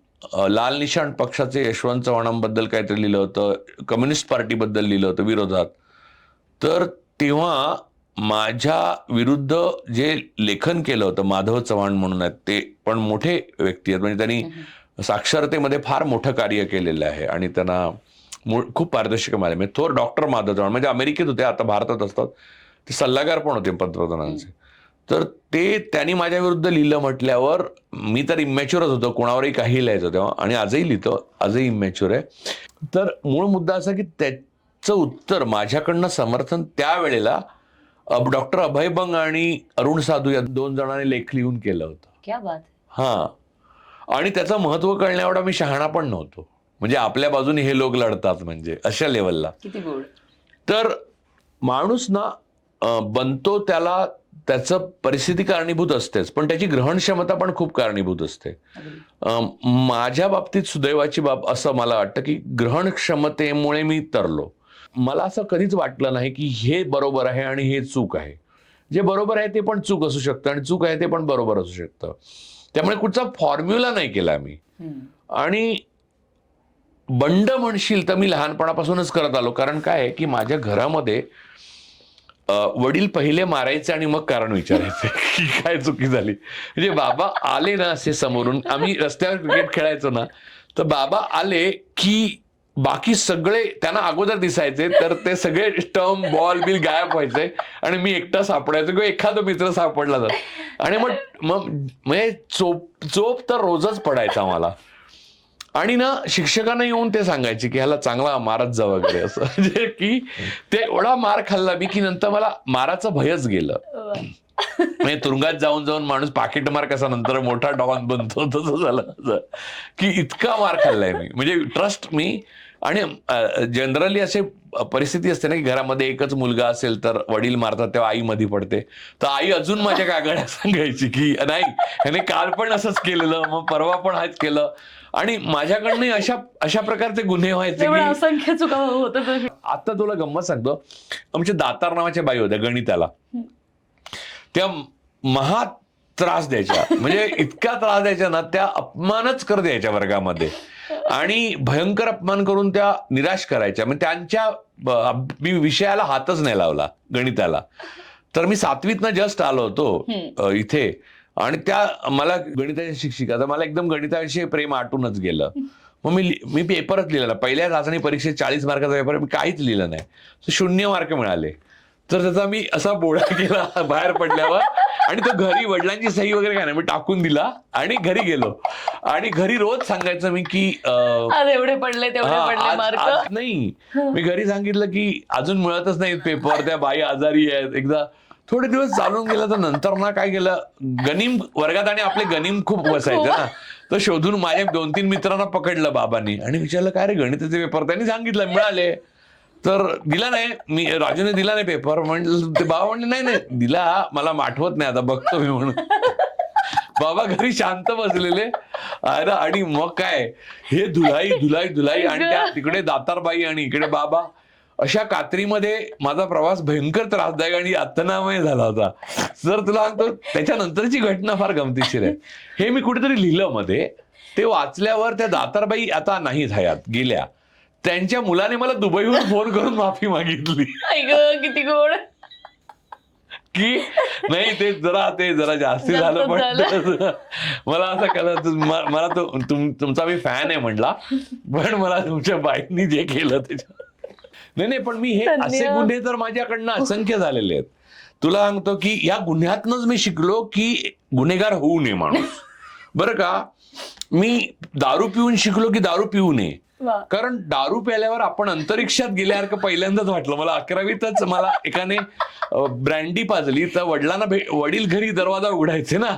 S1: लाल निशाण पक्षाचे यशवंत चव्हाणांबद्दल काहीतरी लिहिलं होतं, कम्युनिस्ट पार्टीबद्दल लिहिलं होतं विरोधात. तर तेव्हा माझ्या विरुद्ध जे लेखन केलं होतं, माधव चव्हाण म्हणून आहेत, ते पण मोठे व्यक्ती आहेत, म्हणजे त्यांनी साक्षरतेमध्ये फार मोठं कार्य केलेलं आहे आणि त्यांना खूप पारदर्शक मिळाले. म्हणजे थोर डॉक्टर माधव चव्हाण म्हणजे अमेरिकेत होते, आता भारतात असतात, ते सल्लागार पण होते पंतप्रधानांचे. तर ते त्यांनी माझ्या विरुद्ध लिहिलं म्हटल्यावर मी तर इमॅच्युअरच होतो, कोणावरही काही लिहायचं तेव्हा, आणि आजही लिहितो, आजही इमॅच्युअर आहे. तर मूळ मुद्दा असा की त्याचं उत्तर माझ्याकडनं समर्थन त्यावेळेला डॉक्टर अभय बंग आणि अरुण साधू या 2 जणांनी लेख लिहून केलं होतं.
S2: क्या बात.
S1: हा, आणि त्याचं महत्व कळण्याएवढा मी शहाणा पण नव्हतो. म्हणजे आपल्या बाजूने हे लोक लढतात म्हणजे अशा लेवलला.
S2: किती गोड.
S1: तर माणूस ना बनतो त्याला त्याचं परिस्थिती कारणीभूत असतेच, पण त्याची ग्रहण क्षमता पण खूप कारणीभूत असते. माझ्या बाबतीत सुदैवाची बाब असं मला वाटतं की ग्रहण क्षमतेमुळे मी तरलो. मला असं कधीच वाटलं नाही की हे बरोबर आहे आणि हे चूक आहे. जे बरोबर आहे ते पण चूक असू शकतं आणि चूक आहे ते पण बरोबर असू शकतं. त्यामुळे कुठचा फॉर्म्युला नाही केला मी. आणि बंड म्हणशील तर मी लहानपणापासूनच करत आलो. कारण काय आहे की माझ्या घरामध्ये वडील पहिले मारायचे आणि मग कारण विचारायचे की काय चुकी झाली. म्हणजे बाबा आले ना असे समोरून, आम्ही रस्त्यावर क्रिकेट खेळायचो ना, तर बाबा आले की बाकी सगळे त्यांना अगोदर दिसायचे, तर ते सगळे स्टंप बॉल बिल गायब व्हायचे आणि मी एकटा सापडायचो किंवा एखादा मित्र सापडला तर. आणि मग मग म्हणजे चोप तर रोजच पडायचा मला. आणि ना शिक्षकांना येऊन ते सांगायचे की ह्याला चांगला मारत जा वगैरे असं. म्हणजे की ते एवढा मार खाल्ला मी की नंतर मला माराचं भयच गेलं. म्हणजे तुरुंगात जाऊन जाऊन माणूस पाकिट मार कसा नंतर मोठा डॉन बनतो तसं झालं की इतका मार खाल्लाय मी. म्हणजे ट्रस्ट मी. आणि जनरली असे परिस्थिती असते ना की घरामध्ये एकच मुलगा असेल तर वडील मारतात तेव्हा आई मध्ये पडते. तर आई अजून माझ्या कागड्या सांगायची की नाही ह्याने काल पण असंच केलेलं, मग परवा पण हाच केलं. आणि माझ्याकडनं अशा प्रकारचे गुन्हे व्हायचे की
S2: असंख्य चुका होत.
S1: आता तुला गंमत सांगतो, आमच्या दातार नावाच्या बाई होत्या गणिताला. त्या महा त्रास द्यायच्या, म्हणजे इतका त्रास द्यायच्या ना, त्या अपमानच कर द्यायच्या वर्गामध्ये आणि भयंकर अपमान करून त्या निराश करायच्या. म्हणजे त्यांच्या मी विषयाला हातच नाही लावला गणिताला. तर मी 7वीतनं जस्ट आलो होतो इथे आणि त्या मला गणिताच्या शिक्षिका, तर मला एकदम गणिताविषयी प्रेम आटूनच गेलं. मग मी पेपरच लिहिला. पहिल्या चाचणी परीक्षेत 40 मार्काचा पेपर, मी काहीच लिहिलं नाही. 0 मार्क मिळाले. तर त्याचा मी असा बोळा केला बाहेर पडल्यावर, आणि तो घरी वडिलांची सही वगैरे काय नाही, मी टाकून दिला आणि घरी गेलो. आणि घरी रोज सांगायचं मी की
S2: एवढे पडले तेवढे पडले मार्क
S1: नाही. मी घरी सांगितलं की अजून मिळतच नाही पेपर, त्या बाई आजारी आहेत. एकदा थोडे दिवस चालून गेलं तर नंतर ना काय केलं, गनिम वर्गात आणि आपले गनिम खूप बसायचे ना, तर शोधून माझ्या 2-3 मित्रांना पकडलं बाबांनी आणि विचारलं काय रे गणिताचे पेपर, त्यांनी सांगितलं मिळाले. तर दिला नाही मी, राजूने दिला नाही पेपर. म्हणलं ते बाबा म्हणले नाही दिला, मला आठवत नाही आता बघतो मी म्हणून. बाबा घरी शांत बसलेले. अरे आणि मग काय हे धुलाई आणि त्या तिकडे दातारबाई आणि इकडे बाबा, अशा कात्रीमध्ये माझा प्रवास भयंकर त्रासदायक आणि यातनामय झाला होता. जर तुला सांगतो त्याच्यानंतरची घटना फार गमतीशीर आहे. हे मी कुठेतरी लिहिलं मध्ये, ते वाचल्यावर त्या दातारबाई आता नाहीत हयात, गेल्या. त्यांच्या मुलाने मला दुबईहून फोन करून माफी मागितली.
S2: किती गोड.
S1: की नाही ते जरा जास्ती झालं, पण मला असं कळलं मला तुमचा मी फॅन आहे म्हणला, पण मला तुमच्या बाईंनी जे केलं त्याच्या नाही पण मी हे असे गुन्हे तर माझ्याकडनं असंख्य झालेले आहेत. तुला सांगतो की या गुन्ह्यातनच मी शिकलो की गुन्हेगार होऊ नये माणूस. बरं का, मी दारू पिऊन शिकलो की दारू पिऊ नये. कारण दारू प्यायल्यावर आपण अंतरिक्षात गेल्यासारखं पहिल्यांदाच वाटलं मला. 11वीतच मला एकाने ब्रँडी पाजली, तर वडिलांना वडील घरी दरवाजा उघडायचे ना,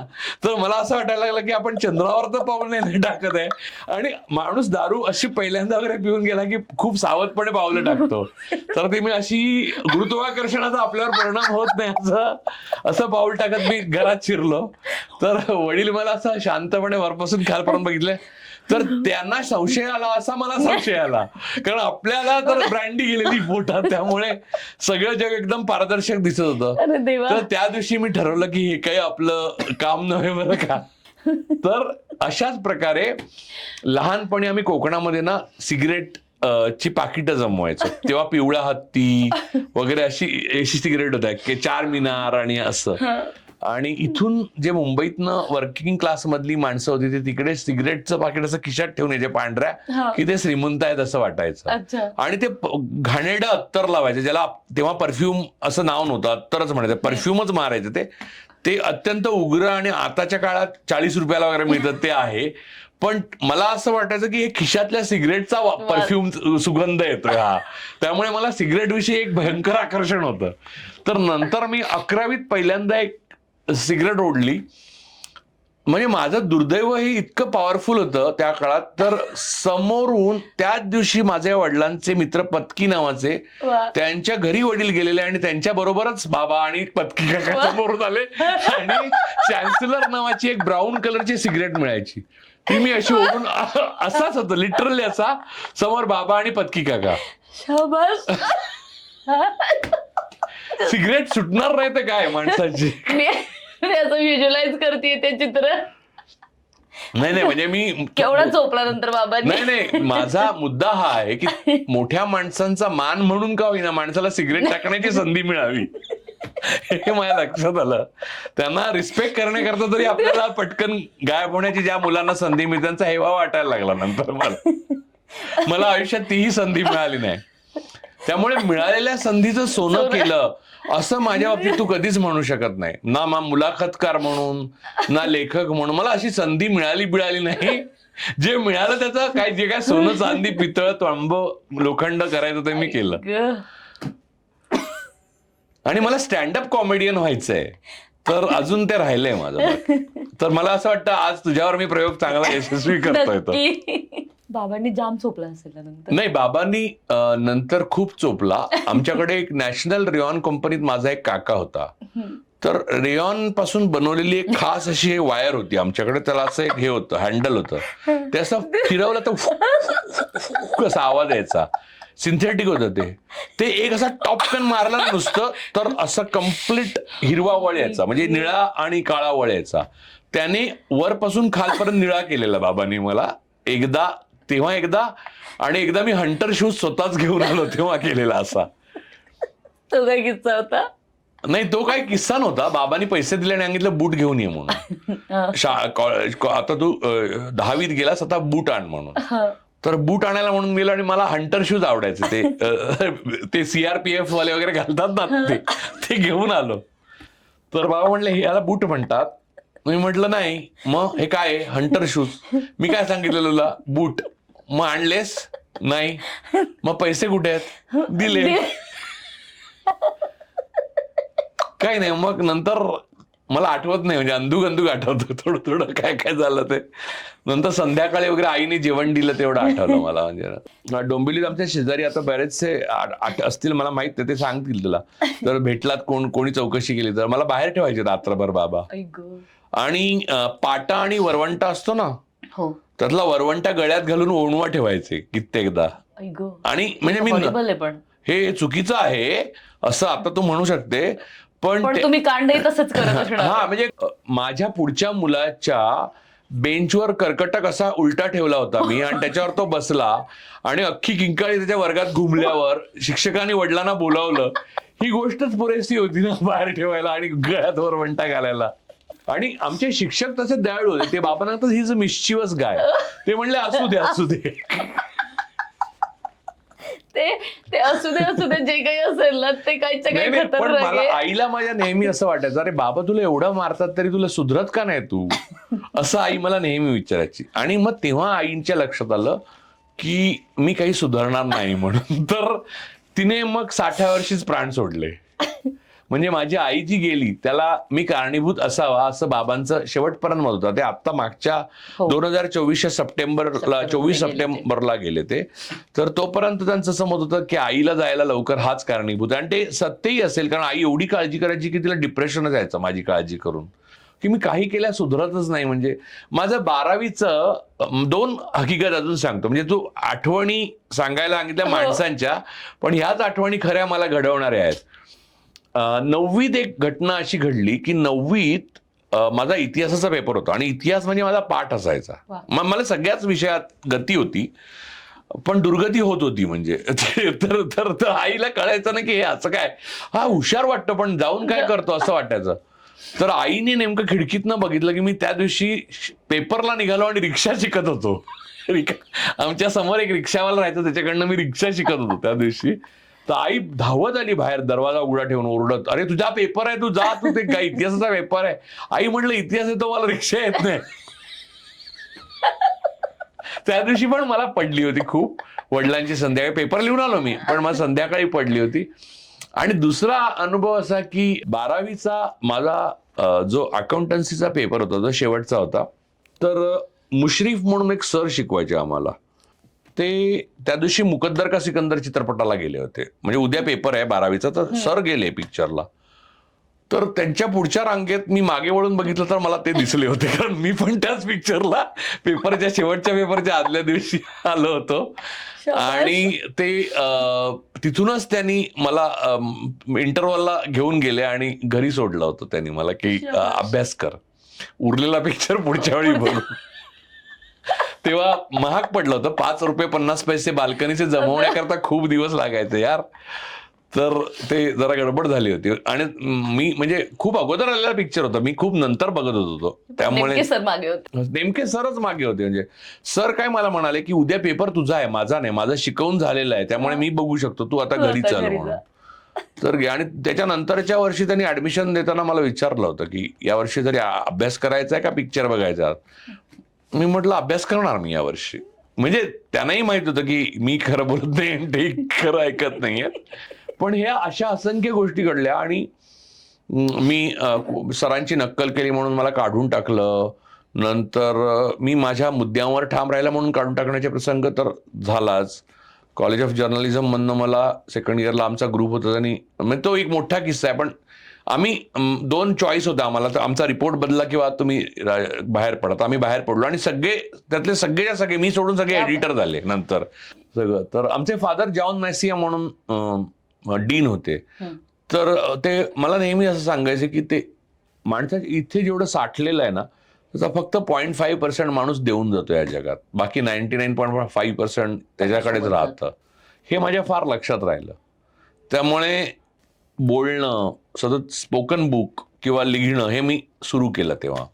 S1: तर मला असं वाटायला लागलं की आपण चंद्रावर तर पावले नाही टाकत आहे. आणि माणूस दारू अशी पहिल्यांदा वगैरे पिऊन गेला की खूप सावधपणे पावलं टाकतो. तर ते मी अशी गुरुत्वाकर्षणाचा आपल्यावर परिणाम होत नाही असं पाऊल टाकत मी घरात शिरलो. तर वडील मला असं शांतपणे वरपासून खालपर्यंत बघितले, तर त्यांना संशय आला असा मला संशय आला. कारण आपल्याला तर ब्रँडी गेलेली पोटात, त्यामुळे सगळं जग एकदम पारदर्शक दिसत होतं. तर त्या दिवशी मी ठरवलं की हे काही आपलं काम नव्हे बरं का. तर अशाच प्रकारे लहानपणी आम्ही कोकणामध्ये ना सिगरेट ची पाकिटं जमवायचो. तेव्हा पिवळा हत्ती वगैरे अशी सिगरेट होत्या की 4 मिनार आणि असं. आणि इथून जे मुंबईतनं वर्किंग क्लास मधली माणसं होती ते तिकडे सिगरेटचं पाकिट असं खिशात ठेवून यायचे पांढऱ्या की ते श्रीमंत आहेत असं वाटायचं. आणि ते घाणेरडं अत्तर लावायचे, ज्याला तेव्हा परफ्यूम असं नाव नव्हतं, अत्तरच म्हणायचं, परफ्यूमच मारायचं. ते अत्यंत उग्र आणि आताच्या काळात 40 रुपयाला वगैरे मिळतात ते आहे. पण मला असं वाटायचं की हे खिशातल्या सिगरेटचा परफ्यूम सुगंध येतोय हा, त्यामुळे मला सिगरेट विषयी एक भयंकर आकर्षण होतं. तर नंतर मी 11वीत पहिल्यांदा एक सिगरेट ओढली. म्हणजे माझं दुर्दैव हे इतकं पॉवरफुल होतं त्या काळात. तर समोरून त्याच दिवशी माझ्या वडिलांचे मित्र पत्की नावाचे, त्यांच्या घरी वडील गेलेले आणि त्यांच्या बरोबरच बाबा आणि पत्की काका समोरून आले आणि चॅन्सलर नावाची एक ब्राऊन कलरची सिगरेट मिळायची, ती मी अशी ओढून असाच होतं लिटरली असा, समोर बाबा आणि पत्की काका. सिगरेट सुटणार नाही तर काय माणसाची.
S2: असं व्हिज्युअलाइज करते ते चित्र.
S1: नाही म्हणजे मी
S2: केवढा झोपला नंतर बाबा.
S1: नाही माझा मुद्दा हा आहे की मोठ्या माणसांचा मान म्हणून का होईना माणसाला सिगरेट टाकण्याची संधी मिळावी हे माझ्या लक्षात आलं. त्यांना रिस्पेक्ट करण्याकरता तरी आपल्याला पटकन गायब होण्याची ज्या मुलांना संधी मिळते त्यांचा हेवा वाटायला लागला नंतर. मला आयुष्यात तीही संधी मिळाली नाही. त्यामुळे मिळालेल्या संधीचं सोनं केलं असं माझ्या बाबतीत तू कधीच म्हणू शकत नाही. ना मुलाखतकार म्हणून ना लेखक म्हणून मला अशी संधी मिळाली नाही. जे मिळालं त्याचं जे काय सोनं चांदी पितळ तांब लोखंड करायचं ते मी केलं. आणि मला स्टँडअप कॉमेडियन व्हायचंय, तर अजून ते राहिलंय माझं. तर मला असं वाटतं आज तुझ्यावर मी प्रयोग चांगला यशस्वी करतोय.
S2: बाबांनी जाम चोपला असेल नंतर.
S1: नाही, बाबांनी नंतर खूप चोपला. आमच्याकडे एक नॅशनल रेयॉन कंपनीत माझा एक काका होता. तर रेयॉन पासून बनवलेली एक खास अशी वायर होती आमच्याकडे, त्याला असं एक हे होतं, हँडल होतं, ते असं फिरवलं तर असा आवाज यायचा. सिंथेटिक होतं ते एक असा टॉपकन मारला नुसतं तर असं कम्प्लीट हिरवा वळ यायचा, म्हणजे निळा आणि काळा वळ यायचा. त्याने वरपासून खालपर्यंत निळा केलेला बाबांनी मला एकदा आणि एकदा मी हंटर शूज स्वतःच घेऊन आलो तेव्हा केलेला असा.
S2: तो काय किस्सा होता?
S1: नाही, तो काही किस्सा नव्हता. बाबांनी पैसे दिले आणि सांगितलं बूट घेऊन ये म्हणून. आता तू 10वीत गेलास, आता बूट आण म्हणून. तर बूट आणायला म्हणून गेलो आणि मला हंटर शूज आवडायचे, ते CRPF वाले वगैरे घालतात ना, ते घेऊन आलो. तर बाबा म्हणले याला बूट म्हणतात. मी म्हटलं नाही. मग हे काय हंटर शूज? मी काय सांगितलं तुला? बूट. मग आणलेस? नाही. मग पैसे कुठे आहेत? दिले. काही नाही. मग नंतर मला आठवत नाही, म्हणजे अंदूक आठवतं थोडं काय झालं ते. नंतर संध्याकाळी वगैरे आईने जेवण दिलं तेवढं आठवलं मला. म्हणजे डोंबिवलीत आमच्या शेजारी आता बरेचसे असतील, मला माहित नाही, ते सांगतील तुला. जर भेटलात कोणी चौकशी केली तर. मला बाहेर ठेवायचे रात्रभर बाबा. आणि पाटा आणि वरवंटा असतो ना, त्यातला वरवंटा गळ्यात घालून ओणवा ठेवायचे कित्येकदा. आणि म्हणजे हे चुकीचं आहे असं आता तू म्हणू शकते, पण
S2: तुम्ही कांडही तसंच करत असणार.
S1: हा, म्हणजे माझ्या पुढच्या मुलाच्या बेंचवर कर्कटक असा उलटा ठेवला होता मी, आणि त्याच्यावर तो बसला आणि अख्खी किंकाळी त्याच्या वर्गात घुमल्यावर शिक्षकांनी वडिलांना बोलावलं. ही गोष्टच पुरेशी होती ना बाहेर ठेवायला आणि गळ्यात वरवंटा घालायला. आणि आमचे शिक्षक तसे दयाळू होते. ते बाबांना हीच मिस्चिवस गाय, ते म्हणले असू दे.
S2: ते असू दे जे काही असेल ना ते काहीच्या काही.
S1: पण मला आईला माझ्या नेहमी असं वाटायचं, अरे बाबा तुला एवढं मारतात तरी तुला सुधरत का नाही तू, असं आई मला नेहमी विचारायची. आणि मग तेव्हा आईंच्या लक्षात आलं की मी काही सुधारणार नाही म्हणून. तर तिने मग 60व्या वर्षीच प्राण सोडले. म्हणजे माझी आई जी गेली त्याला मी कारणीभूत असावा असं बाबांचं शेवटपर्यंत मत होतं. ते आता मागच्या 2024 सप्टेंबरला गेले ते. तर तोपर्यंत त्यांचं असं मत होतं की आईला जायला लवकर हाच कारणीभूत. आणि ते सत्यही असेल, कारण आई एवढी काळजी करायची की तिला डिप्रेशनच यायचं माझी काळजी करून, की मी काही केल्या सुधरतच नाही. म्हणजे माझं 12वीचं 2 हकीकत अजून सांगतो. म्हणजे तू आठवणी सांगायला सांगितल्या माणसांच्या, पण ह्याच आठवणी खऱ्या मला घडवणाऱ्या आहेत. 9वीत एक घटना अशी घडली की 9वीत माझा इतिहासाचा पेपर होता आणि इतिहास म्हणजे माझा पाठ असायचा. मला सगळ्याच विषयात गती होती, पण दुर्गती होत होती. म्हणजे तर आईला कळायचं ना की हे असं काय, हा हुशार वाटतं पण जाऊन काय करतो असं वाटायचं. तर आईने नेमकं खिडकीतनं बघितलं की मी त्या दिवशी पेपरला निघालो आणि रिक्षा शिकत होतो. आमच्या समोर एक रिक्षावाला राहायचं, त्याच्याकडनं मी रिक्षा शिकत होतो त्या दिवशी. तर आई धावत आली बाहेर, दरवाजा उघडा ठेवून ओरडत, अरे तुझा पेपर आहे, तू जा, तू ते काय इतिहासाचा पेपर आहे. आई म्हटलं इतिहास येतो, मला रिक्षा येत नाही. त्या दिवशी पण मला पडली होती खूप. वडिलांची संध्याकाळी पेपर लिहून आलो मी, पण मला संध्याकाळी पडली होती. आणि दुसरा अनुभव असा की 12वीचा माझा जो अकाउंटन्सीचा पेपर होता तो शेवटचा होता. तर मुश्रीफ म्हणून एक सर शिकवायचे आम्हाला. ते त्या दिवशी मुकद्दर का सिकंदर चित्रपटाला गेले होते, म्हणजे उद्या पेपर आहे 12वीचा, तर सर गेले पिक्चरला. तर त्यांच्या पुढच्या रांगेत मी मागे वळून बघितलं तर मला ते दिसले होते, कारण मी पण त्याच पिक्चरला पेपरच्या शेवटच्या पेपरच्या आदल्या दिवशी आलो होतो. आणि ते तिथूनच त्यांनी मला इंटरव्हलला घेऊन गेले आणि घरी सोडलं होतं त्यांनी मला की अभ्यास कर, उरलेला पिक्चर पुढच्या वेळी बघू. तेव्हा महाग पडलं होतं, 5 रुपये 50 पैसे बाल्कनीचे जमवण्याकरता खूप दिवस लागायचे यार. तर ते जरा गडबड झाली होती. आणि मी म्हणजे खूप अगोदर आलेला पिक्चर होता, मी खूप नंतर बघत होतो, त्यामुळे
S2: सर मागे होते.
S1: नेमके सरच मागे होते. म्हणजे सर काय मला म्हणाले की उद्या पेपर तुझा आहे, माझा नाही, माझं शिकवून झालेलं आहे, त्यामुळे मी बघू शकतो, तू आता घरी चल म्हणून. तर आणि त्याच्यानंतरच्या वर्षी त्यांनी ऍडमिशन देताना मला विचारलं होतं की या वर्षी जरी अभ्यास करायचा आहे का पिक्चर बघायचा. मी म्हटलं अभ्यास करणार मी यावर्षी. म्हणजे त्यांनाही माहित होतं की मी खरं बोलत नाही, ते खरं ऐकत नाहीये. पण ह्या अशा असंख्य गोष्टी घडल्या आणि मी सरांची नक्कल केली म्हणून मला काढून टाकलं. नंतर मी माझ्या मुद्द्यांवर ठाम राहिला म्हणून काढून टाकण्याचे प्रसंग तर झालाच. कॉलेज ऑफ जर्नलिझम मधनं मला सेकंड इयरला आमचा ग्रुप होता, त्यांनी म्हणजे तो एक मोठा किस्सा आहे. पण आम्ही 2 चॉईस होता आम्हाला, तर आमचा रिपोर्ट बदला किंवा तुम्ही बाहेर पडा. तर आम्ही बाहेर पडलो आणि त्यातले सगळेच्या सगळे, मी सोडून सगळे एडिटर झाले नंतर सगळं. तर आमचे फादर जॉन मॅसिया म्हणून डीन होते. तर ते मला नेहमी असं सांगायचे की ते माणसाच्या इथे जेवढं साठलेलं आहे ना, त्याचा फक्त 0.5% माणूस देऊन जातो या जगात, बाकी 99.5% त्याच्याकडेच राहतं. हे माझ्या फार लक्षात राहिलं. त्यामुळे बोलणं, सतत स्पोकन बुक किंवा लिहिणं हे मी सुरू केलं तेव्हा.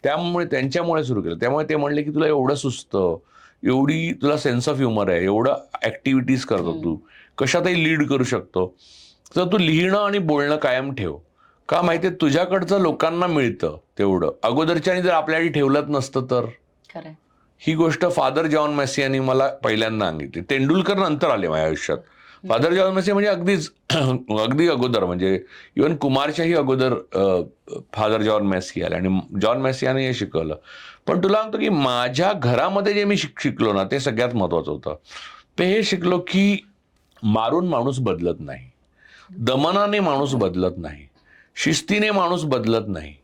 S1: त्यांच्यामुळे सुरू केलं. त्यामुळे ते म्हणले की तुला एवढं सुचतं, एवढी तुला सेन्स ऑफ ह्युमर आहे, एवढं ऍक्टिव्हिटीज करतो तू, कशातही लीड करू शकतो, तर तू लिहिणं आणि बोलणं कायम ठेव. का माहितीये, तुझ्याकडचं लोकांना मिळतं तेवढं, अगोदरच्यानी जर आपल्यासाठी ठेवलंच नसतं तर. ही गोष्ट फादर जॉन मॅसी यांनी मला पहिल्यांदा सांगितली. तेंडुलकर नंतर आले माझ्या आयुष्यात. फादर जॉन मॅसी म्हणजे अगदी अगोदर, म्हणजे इव्हन कुमारच्याही अगोदर फादर जॉन मॅसी आले आणि जॉन मॅसी यांनी हे शिकवलं. पण तुला सांगतो की माझ्या घरामध्ये जे मी शिकलो ना, ते सगळ्यात महत्वाचं होतं. ते हे शिकलो की मारून माणूस बदलत नाही, दमनाने माणूस बदलत नाही, शिस्तीने माणूस बदलत नाही,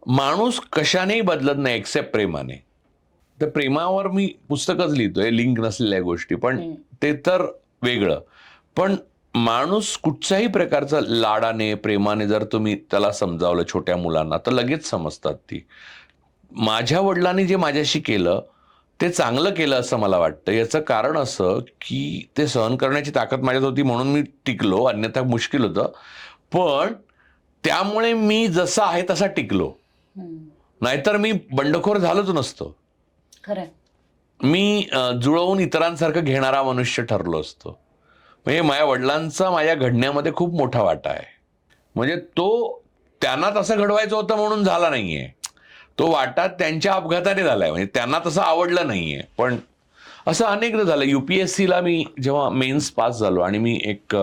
S1: माणूस कशानेही बदलत नाही एक्सेप्ट प्रेमाने. तर प्रेमावर मी पुस्तकच लिहितोय, लिंक नसलेल्या गोष्टी, पण ते तर वेगळं. पण माणूस कुठच्याही प्रकारचा लाडाने प्रेमाने जर तुम्ही त्याला समजावलं छोट्या मुलांना, तर लगेच समजतात ती. माझ्या वडिलांनी जे माझ्याशी केलं ते चांगलं केलं असं मला वाटतं. याचं कारण असं की ते सहन करण्याची ताकद माझ्यात होती म्हणून मी टिकलो, अन्यथा मुश्किल होतं. पण त्यामुळे मी जसा आहे तसा टिकलो, नाहीतर मी बंडखोर झालोच नसतो.
S2: खरं
S1: मी जुळवून इतरांसारखं घेणारा मनुष्य ठरलो असतो. म्हणजे माझ्या वडिलांचा माझ्या घडण्यामध्ये खूप मोठा वाटा आहे. म्हणजे तो त्यांना तसं घडवायचं होतं म्हणून झाला नाहीये, तो वाटा त्यांच्या अपघाताने झालाय. म्हणजे त्यांना तसं आवडलं नाहीये. पण असं अनेकदा झालं. UPSCला मी जेव्हा मेन्स पास झालो आणि मी एक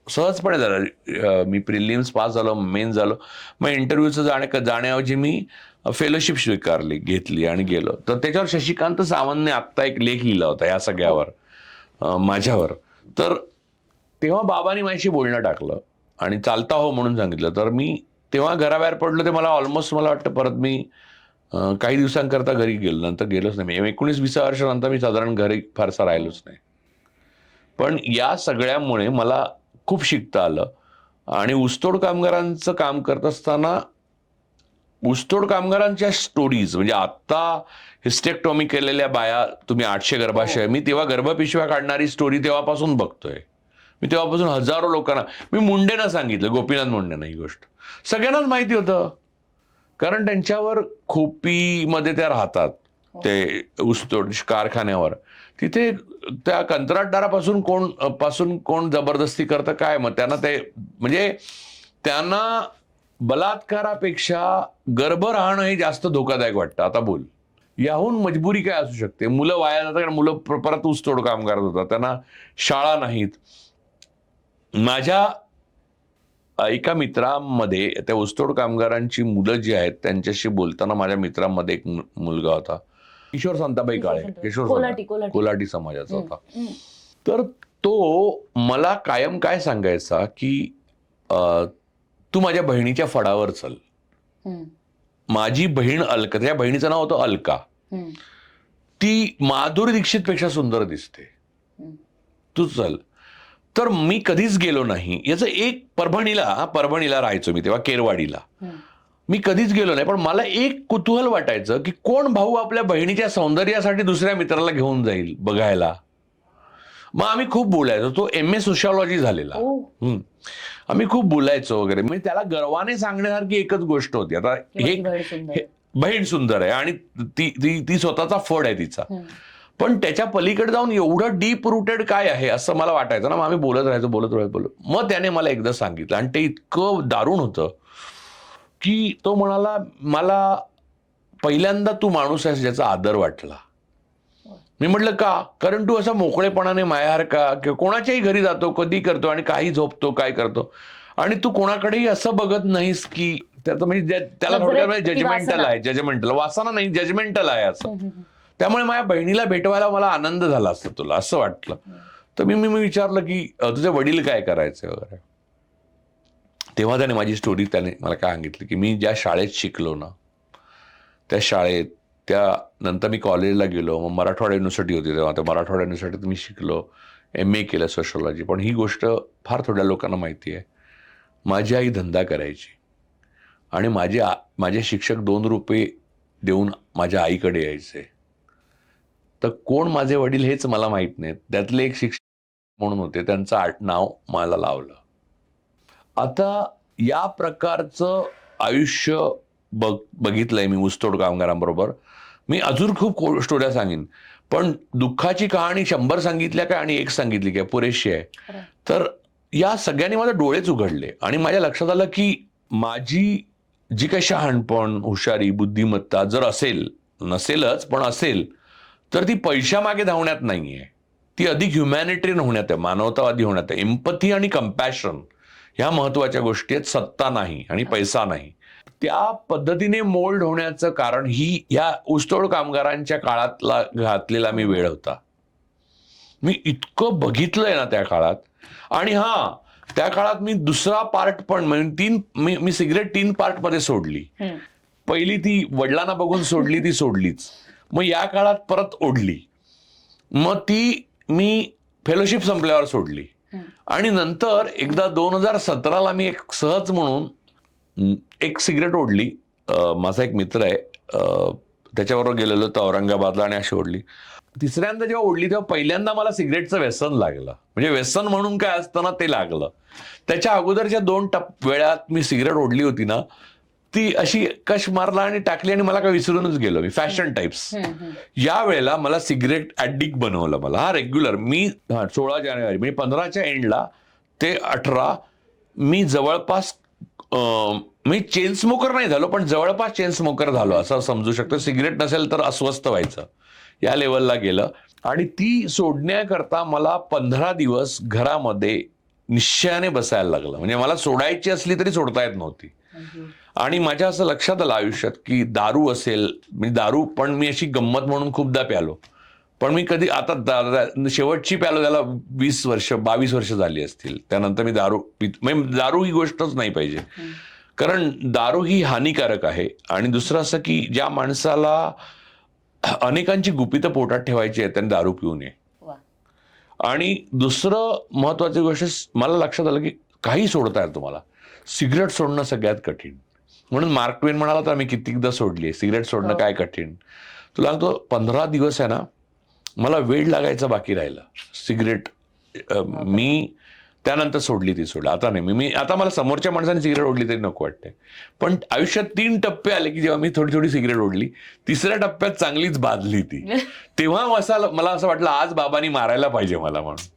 S1: सहजपणे झालं, मी प्रिलिम्स पास झालो, मेन्स झालो, मग इंटरव्ह्यूचं जाण्याऐवजी मी फेलोशिप घेतली आणि गेलो. तर त्याच्यावर शशिकांत सावंतने आत्ता एक लेख लिहिला होता या सगळ्यावर, माझ्यावर. तर तेव्हा बाबांनी माझ्याशी बोलणं टाकलं आणि चालता हो म्हणून सांगितलं. तर मी तेव्हा घराबाहेर पडलो. ते मला वाटतं परत मी काही दिवसांकरता घरी गेलो, नंतर गेलोच नाही. 19-20 वर्षानंतर मी साधारण घरी फारसा राहिलोच नाही. पण या सगळ्यामुळे मला खूप शिकता आलं. आणि ऊसतोड कामगारांचं काम करत असताना ऊसतोड कामगारांच्या स्टोरीज, म्हणजे आता हिस्टेक्टॉमी केलेल्या बाया, तुम्ही 800 गर्भाशय, मी तेव्हा गर्भपिशव्या काढणारी स्टोरी तेव्हापासून बघतोय. मी तेव्हापासून हजारो लोकांना, मी मुंडेंना सांगितलं, गोपीनाथ मुंडेंना ही गोष्ट, सगळ्यांनाच माहिती होतं. कारण त्यांच्यावर खोपीमध्ये त्या राहतात, ते ऊसतोड कारखान्यावर. तिथे त्या कंत्राटदारापासून कोण जबरदस्ती करतं काय, मग त्यांना ते म्हणजे त्यांना बलात्कारापेक्षा गर्भ राहणं हे जास्त धोकादायक वाटतं. आता बोल, याहून मजबुरी काय असू शकते? मुलं वाया जातात कारण मुलं परत ऊसतोड काम करत होतात, त्यांना शाळा नाहीत. माझ्या एका मित्रांमध्ये त्या ऊसतोड कामगारांची मुलं जी आहेत त्यांच्याशी बोलताना माझ्या मित्रांमध्ये एक मुलगा होता, किशोर शांताबाई काळे, कोल्हाटी समाजाचा होता. तर तो मला कायम काय सांगायचा की तू माझ्या बहिणीच्या फडावर चल. माझी बहीण अलका, त्या बहिणीचं नाव होतं अलका, ती माधुरी दीक्षित पेक्षा सुंदर दिसते, तू चल. तर मी कधीच गेलो नाही. याचं एक परभणीला राहायचो मी तेव्हा, केरवाडीला. मी कधीच गेलो नाही, पण मला एक कुतूहल वाटायचं की कोण भाऊ आपल्या बहिणीच्या सौंदर्यासाठी दुसऱ्या मित्राला घेऊन जाईल बघायला. मग आम्ही खूप बोलायचो. तो MA सोशिओलॉजी झालेला. आम्ही खूप बोलायचो वगैरे. म्हणजे त्याला गर्वाने सांगण्यासारखी एकच गोष्ट होती, आता हे बहीण सुंदर आहे आणि ती स्वतःचा फड आहे तिचा. पण त्याच्या पलीकडे जाऊन एवढं डीप रुटेड काय आहे असं मला वाटायचं ना. मग आम्ही बोलत राहायचो. मग त्याने मला एकदा सांगितलं आणि ते इतकं दारुण होतं की तो म्हणाला, मला पहिल्यांदा तू माणूस आहेस ज्याचा आदर वाटला. मी म्हटलं का? कारण तू असा मोकळेपणाने मायासारखा किंवा कोणाच्याही घरी जातो, कधी करतो आणि काही झोपतो, काय करतो, आणि तू कोणाकडेही असं बघत नाहीस की त्याचं म्हणजे त्याला थोडक्यात जजमेंटल वासना नाही, जजमेंटल आहे असं. त्यामुळे माझ्या बहिणीला भेटवायला मला आनंद झाला असतं तुला, असं वाटलं. तर मी विचारलं की तुझे वडील काय करायचे वगैरे. तेव्हा त्याने माझी स्टोरी त्याने मला काय सांगितली की मी ज्या शाळेत शिकलो ना, त्या शाळेत त्यानंतर मी कॉलेजला गेलो. मग मराठवाडा युनिव्हर्सिटी होती तेव्हा, त्या मराठवाडा युनिव्हर्सिटीत मी शिकलो, MA केलं सोशिओलॉजी. पण ही गोष्ट फार थोड्या लोकांना माहिती आहे. माझी आई धंदा करायची आणि माझे शिक्षक 2 रुपये देऊन माझ्या आईकडे यायचे. तर कोण माझे वडील हेच मला माहित नाही. त्यातले एक शिक्षक म्हणून होते, त्यांचं नाव मला लावलं. आता या प्रकारचं आयुष्य बघितलंय मी ऊसतोड कामगारांबरोबर. मी अजून खूप स्टोऱ्या सांगेन, पण दुःखाची कहाणी 100 सांगितल्या काय आणि 1 सांगितली काय पुरेशी आहे. तर या सगळ्यांनी माझे डोळेच उघडले आणि माझ्या लक्षात आलं की माझी जी काही शहाणपण, हुशारी, बुद्धिमत्ता जर असेल, नसेलच पण असेल, तर ती पैशामागे धावण्यात नाहीये. ती अधिक ह्युमॅनिटेरियन होण्यात आहे, मानवतावादी होण्यात आहे. एम्पथी आणि कंपॅशन ह्या महत्वाच्या गोष्टी आहेत, सत्ता नाही आणि पैसा नाही. त्या पद्धतीने मोल्ड होण्याचं कारण ही ह्या ऊसतोड कामगारांच्या काळातला घातलेला मी वेळ होता. मी इतकं बघितलंय ना त्या काळात. आणि त्या काळात मी दुसरा पार्ट पण म्हणजे मी सिगरेट 3 पार्टमध्ये सोडली. पहिली ती वडिलांना बघून सोडली, ती सोडलीच. मग या काळात परत ओढली. मग ती मी फेलोशिप संपल्यावर सोडली. आणि नंतर एकदा 2017ला मी एक सहज म्हणून एक सिगरेट ओढली. माझा एक मित्र आहे, त्याच्याबरोबर गेलेलो तर औरंगाबादला आणि अशी ओढली. तिसऱ्यांदा जेव्हा ओढली तेव्हा पहिल्यांदा मला सिगरेटचं व्यसन लागलं. म्हणजे व्यसन म्हणून काय असतं ना, ते लागलं. त्याच्या अगोदरच्या 2 वेळात मी सिगरेट ओढली होती ना, ती अशी कश मारला आणि टाकली आणि मला काय विसरूनच गेलो मी, फॅशन टाइप्स. या वेळेला मला सिगरेट ऍडिक्ट बनवलं मला. रेग्युलर मी 16 जानेवारी म्हणजे 15च्या एंडला ते 18 मी जवळपास मी चेन स्मोकर नाही झालो, पण जवळपास चेन स्मोकर झालो असं समजू शकतो. सिगरेट नसेल तर अस्वस्थ व्हायचं, या लेवलला गेलं. आणि ती सोडण्याकरता मला 15 दिवस घरामध्ये निश्चयाने बसायला लागलं. म्हणजे मला सोडायची असली तरी सोडता येत नव्हती. आणि माझ्या असं लक्षात आलं आयुष्यात की दारू असेल, म्हणजे दारू पण मी अशी गंमत म्हणून खूपदा प्यालो. पण मी कधी आता शेवटची प्यालो त्याला 22 वर्ष झाली असतील. त्यानंतर मी म्हणजे दारू ही गोष्टच नाही पाहिजे, कारण दारू ही हानिकारक आहे. आणि दुसरं असं की ज्या माणसाला अनेकांची गुपितं पोटात ठेवायची आहे त्याने दारू पिऊ नये. आणि दुसरं महत्वाची गोष्ट मला लक्षात आलं की काही सोडता येईल तुम्हाला, सिगरेट सोडणं सगळ्यात कठीण. म्हणून मार्क ट्वेन म्हणाला तर मी कितीकदा सोडली. सिगरेट सोडणं काय कठीण. तुला सांगतो 15 दिवस आहे ना, मला वेळ लागायचा बाकी राहिला. सिगरेट मी त्यानंतर सोडली ती सोडली. आता नाही, मी आता मला समोरच्या माणसाने सिगरेट ओढली तरी नको वाटते. पण आयुष्यात 3 टप्पे आले की जेव्हा मी थोडी थोडी सिगरेट ओढली, तिसऱ्या टप्प्यात चांगलीच बाधली ती. तेव्हा मला असं वाटलं आज बाबांनी मारायला पाहिजे मला म्हणून.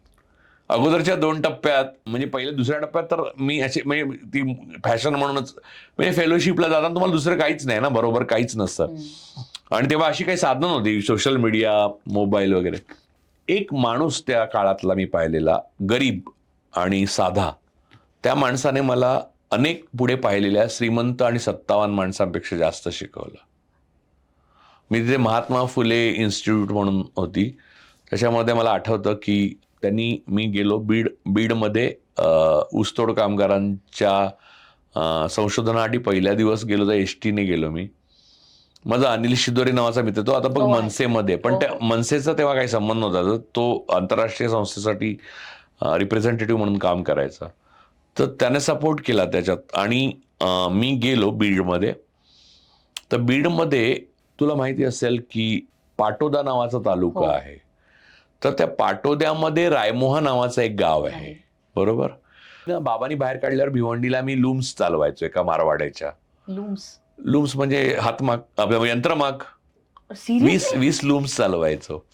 S1: अगोदरच्या 2 टप्प्यात म्हणजे पहिल्या दुसऱ्या टप्प्यात तर मी असे म्हणजे ती फॅशन म्हणूनच म्हणजे फेलोशिपला जाताना तुम्हाला दुसरं काहीच नाही ना, बरोबर काहीच नसतं. आणि तेव्हा अशी काही साधनं नव्हती, सोशल मीडिया, मोबाईल वगैरे. एक माणूस त्या काळातला मी पाहिलेला, गरीब आणि साधा, त्या माणसाने मला अनेक पुढे पाहिलेल्या श्रीमंत आणि सत्तावान माणसांपेक्षा जास्त शिकवलं. मी तिथे महात्मा फुले इन्स्टिट्यूट म्हणून होती, त्याच्यामध्ये मला आठवतं की मी गेलो बीडमध्ये ऊसतोड कामगारांच्या संशोधनासाठी पहिल्या दिवस गेलो तर एसटीने गेलो मी. माझा अनिल शिदोरे नावाचा मित्र, तो आता बघ मनसेमध्ये, पण त्या मनसेचा तेव्हा काही संबंध नव्हता, तो आंतरराष्ट्रीय संस्थेसाठी रिप्रेझेंटेटिव्ह म्हणून काम करायचा. तर त्याने सपोर्ट केला त्याच्यात. आणि मी गेलो बीडमध्ये. तर बीडमध्ये तुला माहिती असेल की पाटोदा नावाचा तालुका आहे. तर त्या पाटोद्यामध्ये रायमोहा नावाचं एक गाव आहे, बरोबर. बाबांनी बाहेर काढल्यावर भिवंडीला मी लूम्स चालवायचो एका मारवाड्याच्या. लूम्स म्हणजे हातमाग, आपल्या यंत्रमाग. 20 लूम्स चालवायचो.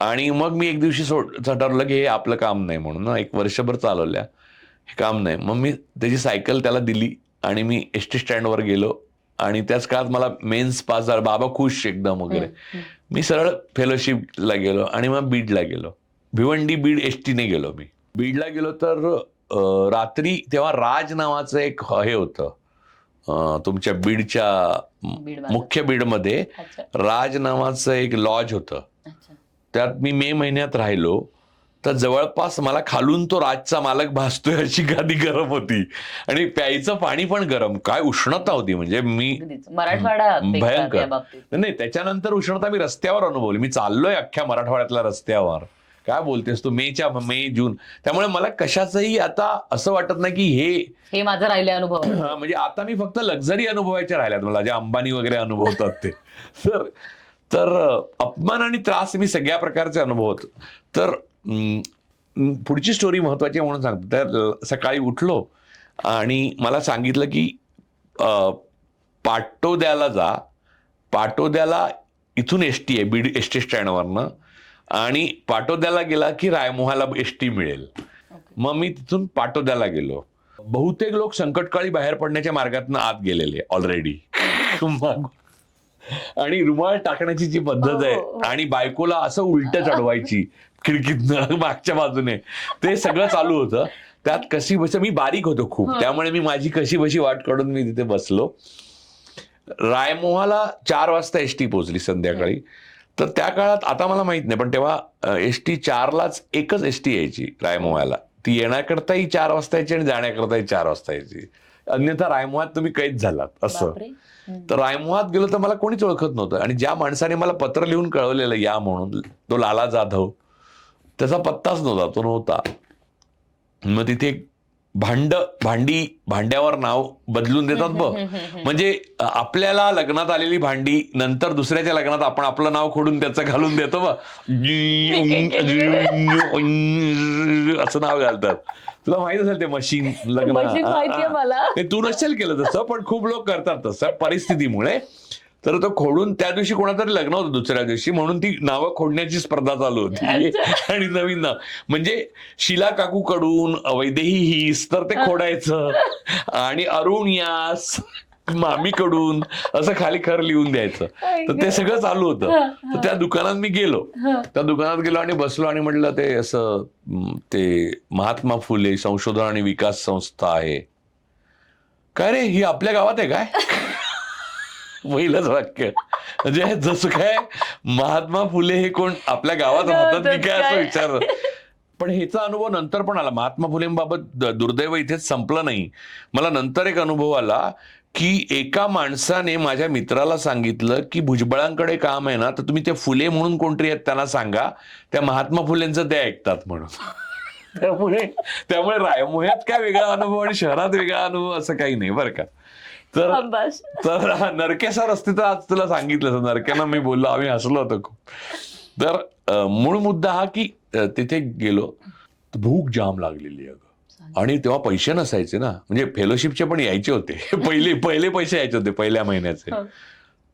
S1: आणि मग मी एक दिवशी ठरवलं की हे आपलं काम नाही म्हणून ना, 1 वर्षभर चालवल्या, हे काम नाही. मग मी त्याची सायकल त्याला दिली आणि मी एसटी स्टँडवर गेलो. आणि त्याच काळात मला मेन्स पास झाला, बाबा खुश एकदम वगैरे. मी सरळ फेलोशिपला गेलो आणि मग बीडला गेलो. भिवंडी बीड एसटीने गेलो मी. बीडला गेलो तर रात्री तेव्हा राज नावाचं एक हे होतं तुमच्या बीडच्या मुख्य बीडमध्ये, राज नावाचं एक लॉज होतं. त्यात मी मे महिन्यात राहिलो. तर जवळपास मला खालून तो राजचा मालक भासतोय अशी गादी गरम होती आणि प्यायचं पाणी पण गरम. काय उष्णता होती म्हणजे मी
S2: मराठवाडा
S1: भयंकर. नाही, त्याच्यानंतर उष्णता मी रस्त्यावर अनुभवली. मी चाललोय अख्ख्या मराठवाड्यातल्या रस्त्यावर. काय बोलतेस तू, मे जून. त्यामुळे मला कशाचंही आता असं वाटत नाही की
S2: हे माझं राहिले अनुभव.
S1: म्हणजे आता मी फक्त लक्झरी अनुभवायच्या राहिल्यात मला, जे अंबानी वगैरे अनुभवतात ते. तर अपमान आणि त्रास मी सगळ्या प्रकारचे अनुभवत. तर पुढची स्टोरी महत्वाची म्हणून सांगतो. तर सकाळी उठलो आणि मला सांगितलं की पाटोद्याला जा. पाटोद्याला इथून एसटी आहे बीड एसटी स्टँडवरनं, आणि पाटोद्याला गेला की रायमोहाला एसटी मिळेल. मग मी तिथून पाटोद्याला गेलो. बहुतेक लोक संकटकाळी बाहेर पडण्याच्या मार्गातून आत गेलेले ऑलरेडी. आणि रुमाल टाकण्याची जी पद्धत आहे आणि बायकोला असं उलट चढवायची खिडकीतनं मागच्या बाजूने, ते सगळं चालू होतं. त्यात कशी बशी, मी बारीक होतो खूप, त्यामुळे मी माझी कशी बशी वाट काढून मी तिथे बसलो. रायमोहाला 4 वाजता एसटी पोहोचली संध्याकाळी. तर त्या काळात आता मला माहित नाही, पण तेव्हा एसटी 4लाच एकच एसटी यायची रायमोहाला. ती येण्याकरताही 4 वाजता यायची आणि जाण्याकरताही 4 वाजता यायची. अन्यथा रायमोहात तुम्ही कैद झालात असं. तर रायमोहात गेलो तर मला कोणीच ओळखत नव्हतं. आणि ज्या माणसाने मला पत्र लिहून कळवलेलं या म्हणून, तो लाला जाधव, त्याचा पत्ताच नव्हता, तो नव्हता. मग तिथे भांड्यावर नाव बदलून देतात बघ. म्हणजे आपल्याला लग्नात आलेली भांडी नंतर दुसऱ्याच्या लग्नात आपण आपलं नाव खोडून त्याचं घालून देतो बघ, असं नाव घालतात. तुला माहित असेल ते मशीन लग्न, तू नसेल केलं तसं, पण खूप लोक करतात तसं परिस्थितीमुळे. तर तो खोडून, त्या दिवशी कोणातरी लग्न होतं दुसऱ्या दिवशी, म्हणून ती नावं खोडण्याची स्पर्धा चालू होती. आणि नवीन नाव म्हणजे शिला काकू कडून वैदेही हीस, तर ते खोडायचं. आणि अरुण यास मामीकडून असं खाली खर लिहून द्यायचं. तर ते सगळं चालू होतं. तर त्या दुकानात मी गेलो. त्या दुकानात गेलो आणि बसलो आणि म्हटलं ते असं ते महात्मा फुले संशोधन आणि विकास संस्था आहे. काय रे, ही आपल्या गावात आहे काय? पहिलंच वाक्य. म्हणजे जसं काय महात्मा फुले हे कोण आपल्या गावात राहतात की काय असं विचारलं. पण ह्याचा अनुभव नंतर पण आला. महात्मा फुलेंबाबत दुर्दैव इथेच संपलं नाही. मला नंतर एक अनुभव आला की एका माणसाने माझ्या मित्राला सांगितलं की भुजबळांकडे काम आहे ना, तर तुम्ही ते फुले म्हणून कोणतरी आहेत त्यांना सांगा, त्या महात्मा फुलेंचं ते ऐकतात म्हणून. त्यामुळे रायमोह्यात काय वेगळा अनुभव आणि शहरात वेगळा अनुभव असं काही नाही बरं का. तर नरकेसर असते तर आज तुला सांगितलं, नरक्यांना मी बोललो, आम्ही हसलो होतो खूप. तर मूळ मुद्दा हा की तिथे गेलो, भूक जाम लागलेली अगं. आणि तेव्हा पैसे नसायचे ना, म्हणजे फेलोशिपचे पण यायचे होते पहिले पैसे यायचे होते पहिल्या महिन्याचे.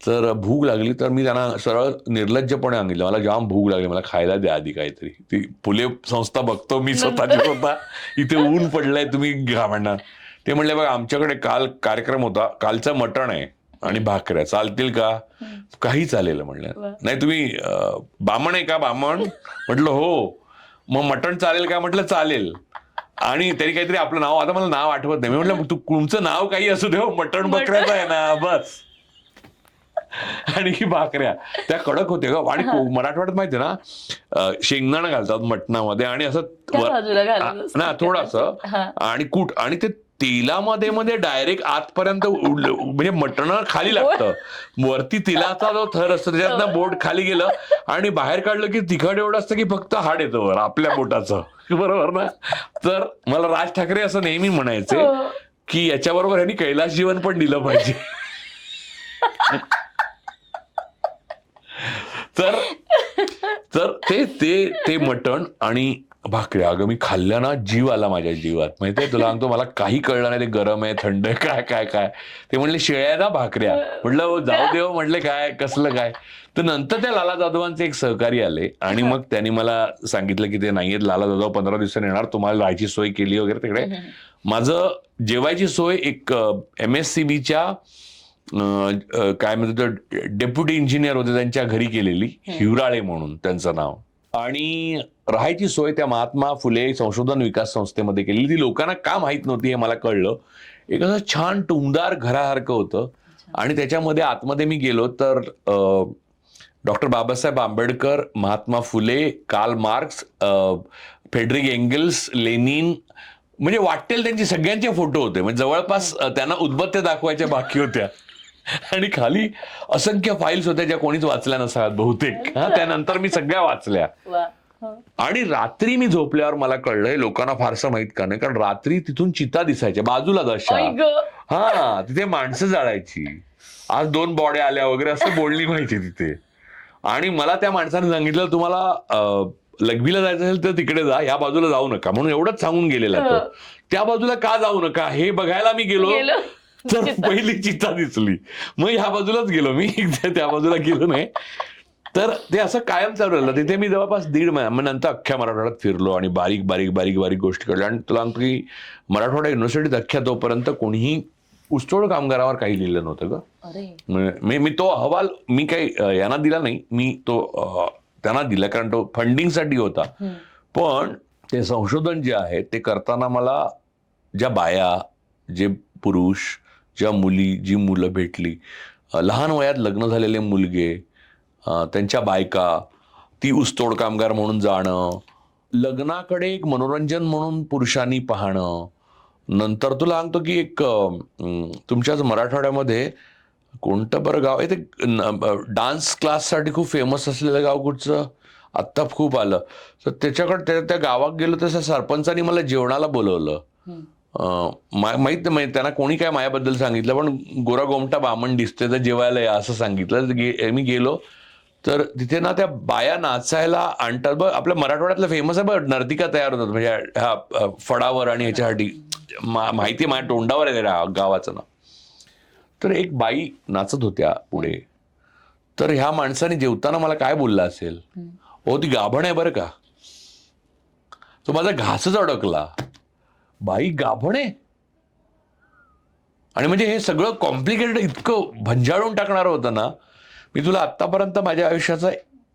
S1: तर भूक लागली तर मी त्यांना सरळ निर्लज्जपणे सांगितलं, मला जाम भूक लागली, मला खायला द्या आधी काहीतरी. ती फुले संस्था बघतो मी स्वतः इथे ऊन पडलंय, तुम्ही घ्या म्हणणार. ते म्हणले बघा आमच्याकडे काल कार्यक्रम होता, कालचं मटण आहे आणि भाकऱ्या चालतील का? काही चालेल म्हणलं. नाही तुम्ही बामण आहे का? बामण म्हटलं हो. मग मटण चालेल का? म्हटलं चालेल. आणि तरी काहीतरी आपलं नाव, आता मला नाव आठवत नाही. मी म्हटलं तुमचं नाव काही असू दे, मटण बकऱ्याचं आहे ना बस. आणि ही भाकऱ्या त्या कडक होते ग. आणि मराठवाड्यात माहितीये ना शेंगदाणा घालतात मटणामध्ये आणि असं ना थोडंसं आणि कूट आणि ते तेलामध्ये मध्ये डायरेक्ट आतपर्यंत म्हणजे मटण खाली लागतं, वरती तेलाचा जो थर असतो त्याच्यातनं बोट खाली गेलं आणि बाहेर काढलं की तिखट एवढं असतं की फक्त हाड येतं वर आपल्या बोटाचं, बरोबर ना. तर मला राज ठाकरे असं नेहमी म्हणायचे की याच्याबरोबर यांनी कैलास जीवन पण दिलं पाहिजे. तर ते मटण आणि भाकऱ्या अगं मी खाल्ल्या ना, जीव आला माझ्या जीवात. माहितीये तुला सांगतो, मला काही कळलं नाही ते गरम आहे थंड आहे काय काय काय. ते म्हणले शेळ्या ना भाकऱ्या, म्हटलं जाऊ देव, म्हटले काय कसलं काय. तर नंतर त्या लाला जाधवांचे एक सहकारी आले आणि मग त्यांनी मला सांगितलं की ते नाहीयेत, लाला जाधव 15 दिवसांनी येणार, तुम्हाला राहायची सोय केली वगैरे तिकडे. माझं जेवायची सोय एक MSCBच्या काय म्हणतात डेप्युटी इंजिनियर होते त्यांच्या घरी केलेली, हिवराळे म्हणून त्यांचं नाव. आणि राहायची सोय त्या महात्मा फुले संशोधन विकास संस्थेमध्ये केलेली. ती लोकांना का माहित नव्हती हे मला कळलं. एक असं छान टुमदार घरासारखं होतं आणि त्याच्यामध्ये आतमध्ये मी गेलो तर doctor Babasaheb Ambedkar, Mahatma Phule, Karl Marx, Friedrich Engels, Lenin, म्हणजे वाटेल त्यांचे सगळ्यांचे फोटो होते. म्हणजे जवळपास त्यांना उदबत्त्या दाखवायच्या बाकी होत्या. आणि खाली असंख्य फाईल्स होत्या ज्या कोणीच वाचल्या नसतात बहुतेक. त्यानंतर मी सगळ्या वाचल्या. आणि रात्री मी झोपल्यावर मला कळलं, हे लोकांना फारसं माहित का नाही, कारण रात्री तिथून चिता दिसायच्या बाजूला दशा. हा, तिथे माणसं जाळायची. आज 2 बॉड्या आल्या वगैरे असं बोलणी माहिती तिथे. आणि मला त्या माणसाने सांगितलं तुम्हाला लघवीला जायचं असेल तर तिकडे जा, या बाजूला जाऊ नका म्हणून एवढंच सांगून गेलेला तो. त्या बाजूला का जाऊ नका हे बघायला मी गेलो तर पहिली चिता दिसली. मग ह्या बाजूलाच गेलो मी, त्या बाजूला गेलो नाही. तर ते असं कायम चालू राहिलं. तिथे मी जवळपास 1.5 महिना नंतर अख्ख्या मराठवाड्यात फिरलो आणि बारीक बारीक बारीक बारीक गोष्टी कळल्या. आणि तुला सांगतो की मराठवाडा युनिव्हर्सिटीत अख्ख्या तोपर्यंत कोणीही ऊसतोड कामगारावर काही लिहिलं नव्हतं ग. मी तो अहवाल मी काही यांना दिला नाही, मी तो त्यांना दिला कारण तो फंडिंगसाठी होता. पण ते संशोधन जे आहे ते करताना मला ज्या बाया, जे पुरुष, ज्या मुली, जी मुलं भेटली, लहान वयात लग्न झालेले मुलगे, त्यांच्या बायका, ती ऊसतोड कामगार म्हणून जाणं, लग्नाकडे एक मनोरंजन म्हणून पुरुषांनी पाहणं. नंतर तुला सांगतो की एक तुमच्याच मराठवाड्यामध्ये कोणतं बरं गाव आहे ते डान्स क्लाससाठी खूप फेमस असलेलं गाव कुठचं, आत्ता खूप आलं. तर त्याच्याकडे त्या गावात गेलो तसं सरपंचानी मला जेवणाला बोलवलं. माहित नाही त्यांना कोणी काय माझ्याबद्दल सांगितलं, पण गोरा गोमटा बामण दिसते तर जेवायला या असं सांगितलं. मी गेलो तर तिथे ना त्या बाया नाचायला आणतात बघ. आपल्या मराठवाड्यातलं फेमस आहे बघ, नर्तिका तयार होतात म्हणजे ह्या फडावर आणि ह्याच्यासाठी. माहिती माझ्या तोंडावर आहे त्या गावाचं नाव. तर एक बाई नाचत होत्या पुढे. तर ह्या माणसाने जेवताना मला काय बोलला असेल, हो ती गाभण आहे बरं का. तो माझा घासच अडकला. बाई गाभण आहे आणि म्हणजे हे सगळं कॉम्प्लिकेटेड इतकं भंजाळून टाकणार होतं ना. मी तुला आतापर्यंत माझ्या आयुष्याचा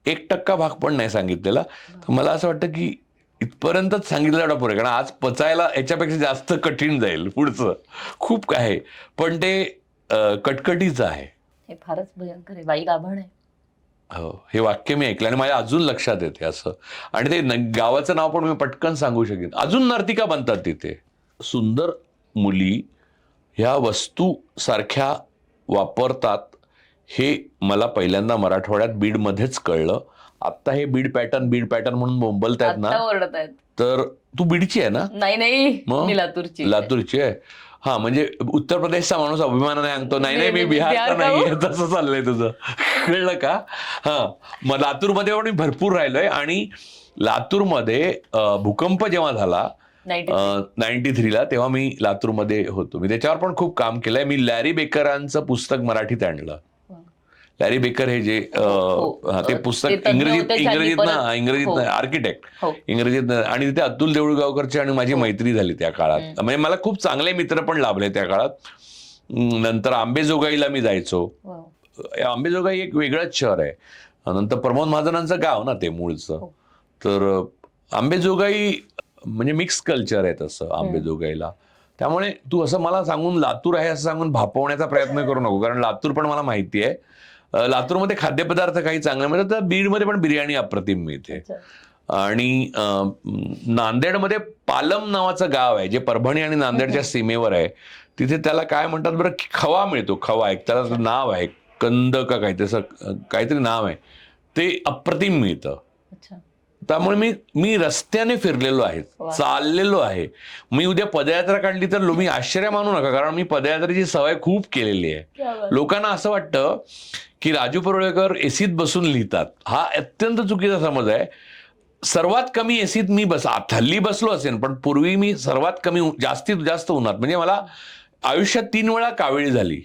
S1: 1% भाग पण नाही सांगितलेला. तर मला असं वाटतं की इथपर्यंतच सांगितलं एवढा पुरे, कारण आज पचायला याच्यापेक्षा जास्त कठीण जाईल पुढचं खूप काय आहे. पण ते कटकटीचं आहे.
S2: हे फारच भयंकर आहे, बाई गाभण आहे.
S1: हो, हे वाक्य मी ऐकलं आणि माझ्या अजून लक्षात येते असं. आणि ते गावाचं नाव पण मी पटकन सांगू शकेन. अजून नर्तिका बनतात तिथे. सुंदर मुली ह्या वस्तू सारख्या वापरतात हे मला पहिल्यांदा मराठवाड्यात बीडमध्येच कळलं. आत्ता हे बीड पॅटर्न म्हणून बोंबलतायत ना,
S2: ओरडतायत.
S1: तर तू बीडची आहे ना?
S2: नाही,
S1: मग
S2: मी लातूरची.
S1: लातूरची आहे. हा, म्हणजे उत्तर प्रदेशचा माणूस अभिमानाने सांगतो नाही मी बिहारचा नाहीये, तसं चाललंय तुझं. कळलं का? हा, मग लातूरमध्ये पण मी भरपूर राहिलोय आणि लातूरमध्ये भूकंप जेव्हा झाला 93ला, तेव्हा मी लातूरमध्ये होतो. मी त्याच्यावर पण खूप काम केलंय. मी लॅरी बेकरांचं पुस्तक मराठीत आणलं. लॅरी बेकर हे जे ते पुस्तक इंग्रजीत आर्किटेक्ट इंग्रजीत, आणि तिथे अतुल देऊळगावकरची आणि माझी मैत्री झाली त्या काळात. म्हणजे मला खूप चांगले मित्र पण लाभले त्या काळात. नंतर आंबेजोगाईला मी जायचो. आंबेजोगाई एक वेगळंच शहर आहे. नंतर प्रमोद महाजनांचं गाव ना ते मूळचं. तर आंबेजोगाई म्हणजे मिक्स कल्चर आहे तसं आंबेजोगाईला. त्यामुळे तू असं मला सांगून लातूर आहे असं सांगून भापवण्याचा प्रयत्न करू नको, कारण लातूर पण मला माहिती आहे. लातूरमध्ये खाद्यपदार्थ काही चांगले मिळतात. तर बीडमध्ये पण बिर्याणी अप्रतिम मिळते. आणि नांदेडमध्ये पालम नावाचं गाव आहे जे परभणी आणि नांदेडच्या सीमेवर आहे. तिथे त्याला काय म्हणतात बरं, खवा मिळतो. खवा एक त्याला नाव आहे, कंद का काही तसं काहीतरी नाव आहे. ते अप्रतिम मिळतं. त्यामुळे मी रस्त्याने फिरलेलो आहे, चाललेलो आहे. मी उद्या पदयात्रा काढली तर मी आश्चर्य मानू नका, कारण मी पदयात्रेची सवय खूप केलेली आहे. लोकांना असं वाटतं की राजू परुळेकर एसीत बसून लिहितात. हा अत्यंत चुकीचा समज आहे. सर्वात कमी एसीत मी हल्ली बसलो असेल, पण पूर्वी मी सर्वात कमी जास्तीत जास्त उन्हात, म्हणजे मला आयुष्यात 3 वेळा कावीळ झाली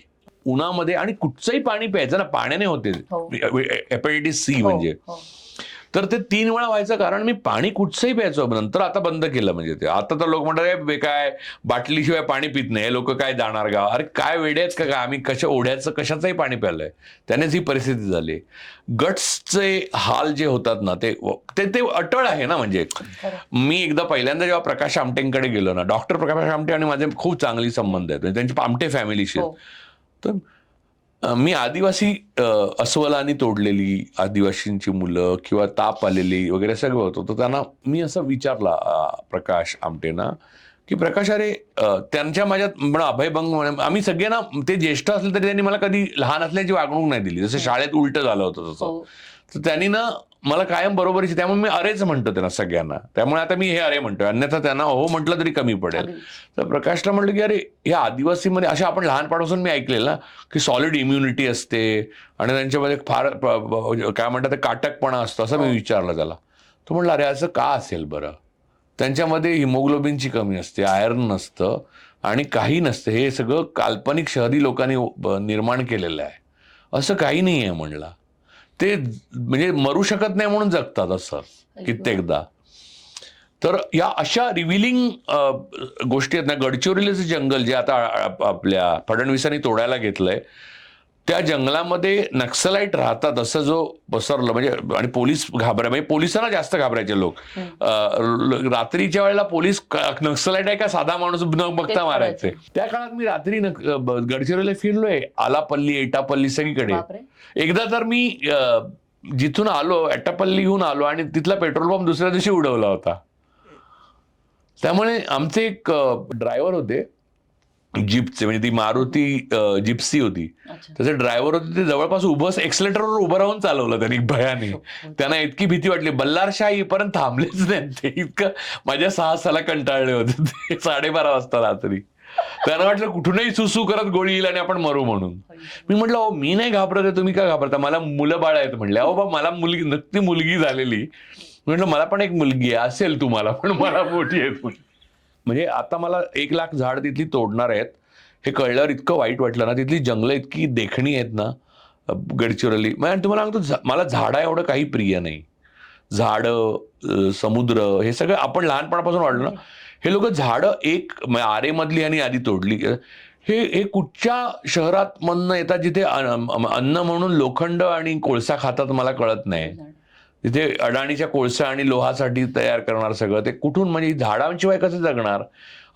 S1: उन्हामध्ये. आणि कुठचंही पाणी प्यायचं ना, पाण्याने होते हेपॅटायटिस सी म्हणजे. तर ते 3 वेळा व्हायचं, कारण मी पाणी कुठचंही प्यायचो. नंतर आता बंद केलं. म्हणजे ते आता तर लोक म्हणतात काय बाटलीशिवाय पाणी पित नाही, लोक काय जाणार गाव. अरे काय वेडे आहेत का आम्ही, ओढ्याचं कशाचंही पाणी प्यायलंय. त्यानेच ही परिस्थिती झाली. गट्सचे हाल जे होतात ना ते अटळ आहे ना. म्हणजे मी एकदा पहिल्यांदा जेव्हा प्रकाश आमटेंकडे गेलो ना, डॉक्टर प्रकाश आमटे आणि माझे खूप चांगली संबंध आहेत, त्यांची आमटे फॅमिलीशी. तर मी आदिवासी अस्वलांनी तोडलेली आदिवासींची मुलं किंवा ताप आलेली वगैरे सगळं होतं. तर त्यांना मी असं विचारला प्रकाश आमटेंना की प्रकाश, अरे त्यांच्या माझ्यात म्हणा अभयभंग, आम्ही सगळे ना, ते ज्येष्ठ असले तरी त्यांनी मला कधी लहान असल्याची वागणूक नाही दिली. जसं शाळेत उलट झालं होतं तसं. तर त्यांनी ना मला कायम बरोबरीची, त्यामुळे मी अरेच म्हणतो त्यांना सगळ्यांना. त्यामुळे आता मी हे अरे म्हणतोय, अन्यथा त्यांना हो म्हटलं तरी कमी पडेल. तर प्रकाशला म्हटलं की अरे या आदिवासीमध्ये अशा आपण लहानपणापासून मी ऐकलेलं ना की सॉलिड इम्युनिटी असते आणि त्यांच्यामध्ये फार काय म्हणतात काटकपणा असतो, असं मी विचारलं त्याला. तो म्हटलं अरे असं का असेल बरं, त्यांच्यामध्ये हिमोग्लोबिनची कमी असते, आयर्न नसतं आणि काही नसतं. हे सगळं काल्पनिक शहरी लोकांनी निर्माण केलेलं आहे, असं काही नाही आहे म्हणला. ते म्हणजे मरू शकत नाही म्हणून जगतात असं कित्येकदा. तर या अशा रिव्हिलिंग गोष्टी आहेत ना. गडचिरोलीचं जंगल जे आता आपल्या फडणवीसांनी तोडायला घेतलंय, त्या जंगलामध्ये नक्सलाईट राहतात असं जो पसरलं. म्हणजे आणि पोलीस म्हणजे पोलिसांना जास्त घाबरायचे लोक. रात्रीच्या वेळेला पोलीस नक्सलाईट आहे का साधा माणूस न बघता मारायचे. त्या काळात मी रात्री गडचिरोलीला फिरलोय, आलापल्ली एटापल्ली सगळीकडे. एकदा तर मी जिथून आलो एटापल्लीहून आलो आणि तिथला पेट्रोल पंप दुसऱ्या दिवशी उडवला होता. त्यामुळे आमचे एक ड्रायव्हर होते जीपचे, म्हणजे ती मारुती जिप्सी होती. त्याचे ड्रायव्हर होते, ते जवळपास एक्सलेटरवर उभं राहून चालवलं त्यांनी भयाने. त्यांना इतकी भीती वाटली, बल्लारशाही पर्यंत थांबलेच नाही ते. इतकं माझ्या साहसाला कंटाळले होते ते. 12:30 वाजता रात्री. त्यांना वाटलं कुठूनही सुसू करत गोळी येईल आणि आपण मरू म्हणून. मी म्हटलं अहो मी नाही घाबरत, तुम्ही का घाबरता, मला मुलं बाळ आहेत म्हणले. अहो बा मला नक्की मुलगी झालेली. म्हटलं मला पण एक मुलगी आहे, असेल तुम्हाला पण मला मोठी आहे. म्हणजे आता मला 1 लाख झाड तिथली तोडणार आहेत हे कळल्यावर इतकं वाईट वाटलं ना. तिथली जंगलं इतकी देखणी आहेत ना गडचिरोली. म्हणजे तुम्हाला सांगतो मला झाडा एवढं काही प्रिय नाही. झाडं, समुद्र हे सगळं आपण लहानपणापासून वाढलं ना. हे लोक झाडं आरेमधली आणि आधी तोडली. हे कुठच्या शहरात मधनं येतात जिथे अन्न म्हणून लोखंड आणि कोळसा खातात मला कळत नाही. तिथे अडाणीच्या कोळसा आणि लोहासाठी तयार करणार सगळं ते कुठून, म्हणजे झाडांशिवाय कसं जगणार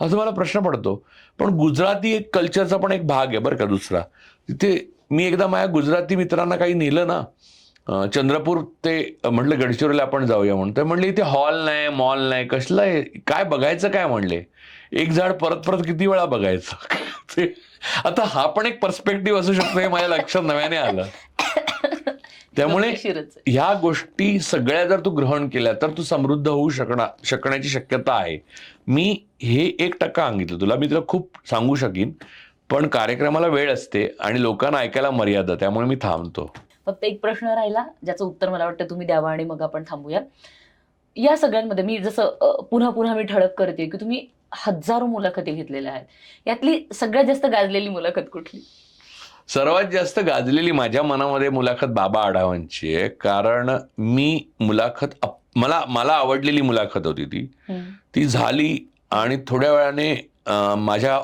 S1: असं मला प्रश्न पडतो. पण गुजराती एक कल्चरचा पण एक भाग आहे बरं का दुसरा. तिथे मी एकदा माझ्या गुजराती मित्रांना काही नेलं ना चंद्रपूर, ते म्हटलं गडचिरोलीला आपण जाऊया म्हणून. तर म्हणले इथे हॉल नाही, मॉल नाही, कसलं आहे, काय बघायचं काय म्हणले. एक झाड परत परत किती वेळा बघायचं. आता हा पण एक पर्स्पेक्टिव्ह असू शकतो हे माझ्या लक्षात नव्याने आलं. त्यामुळे ह्या गोष्टी सगळ्या जर तू ग्रहण केल्या तर तू समृद्ध होऊ शकण्याची शक्यता आहे. मी हे 1% सांगितलं तुला, मी तुला खूप सांगू शकीन, पण कार्यक्रमाला वेळ असते आणि लोकांना ऐकायला मर्यादा, त्यामुळे मी थांबतो.
S2: फक्त एक प्रश्न राहिला ज्याचं उत्तर मला वाटतं तुम्ही द्यावं आणि मग आपण थांबूया. या सगळ्यांमध्ये मी जसं पुन्हा पुन्हा मी ठळक करते की तुम्ही हजारो मुलाखती घेतलेल्या आहेत, यातली सगळ्यात जास्त गाजलेली मुलाखत कुठली?
S1: सर्वात जास्त गाजलेली माझ्या मनामध्ये मुलाखत बाबा आढावांची आहे. कारण मी मला मला आवडलेली मुलाखत होती ती. ती झाली आणि थोड्या वेळाने माझ्या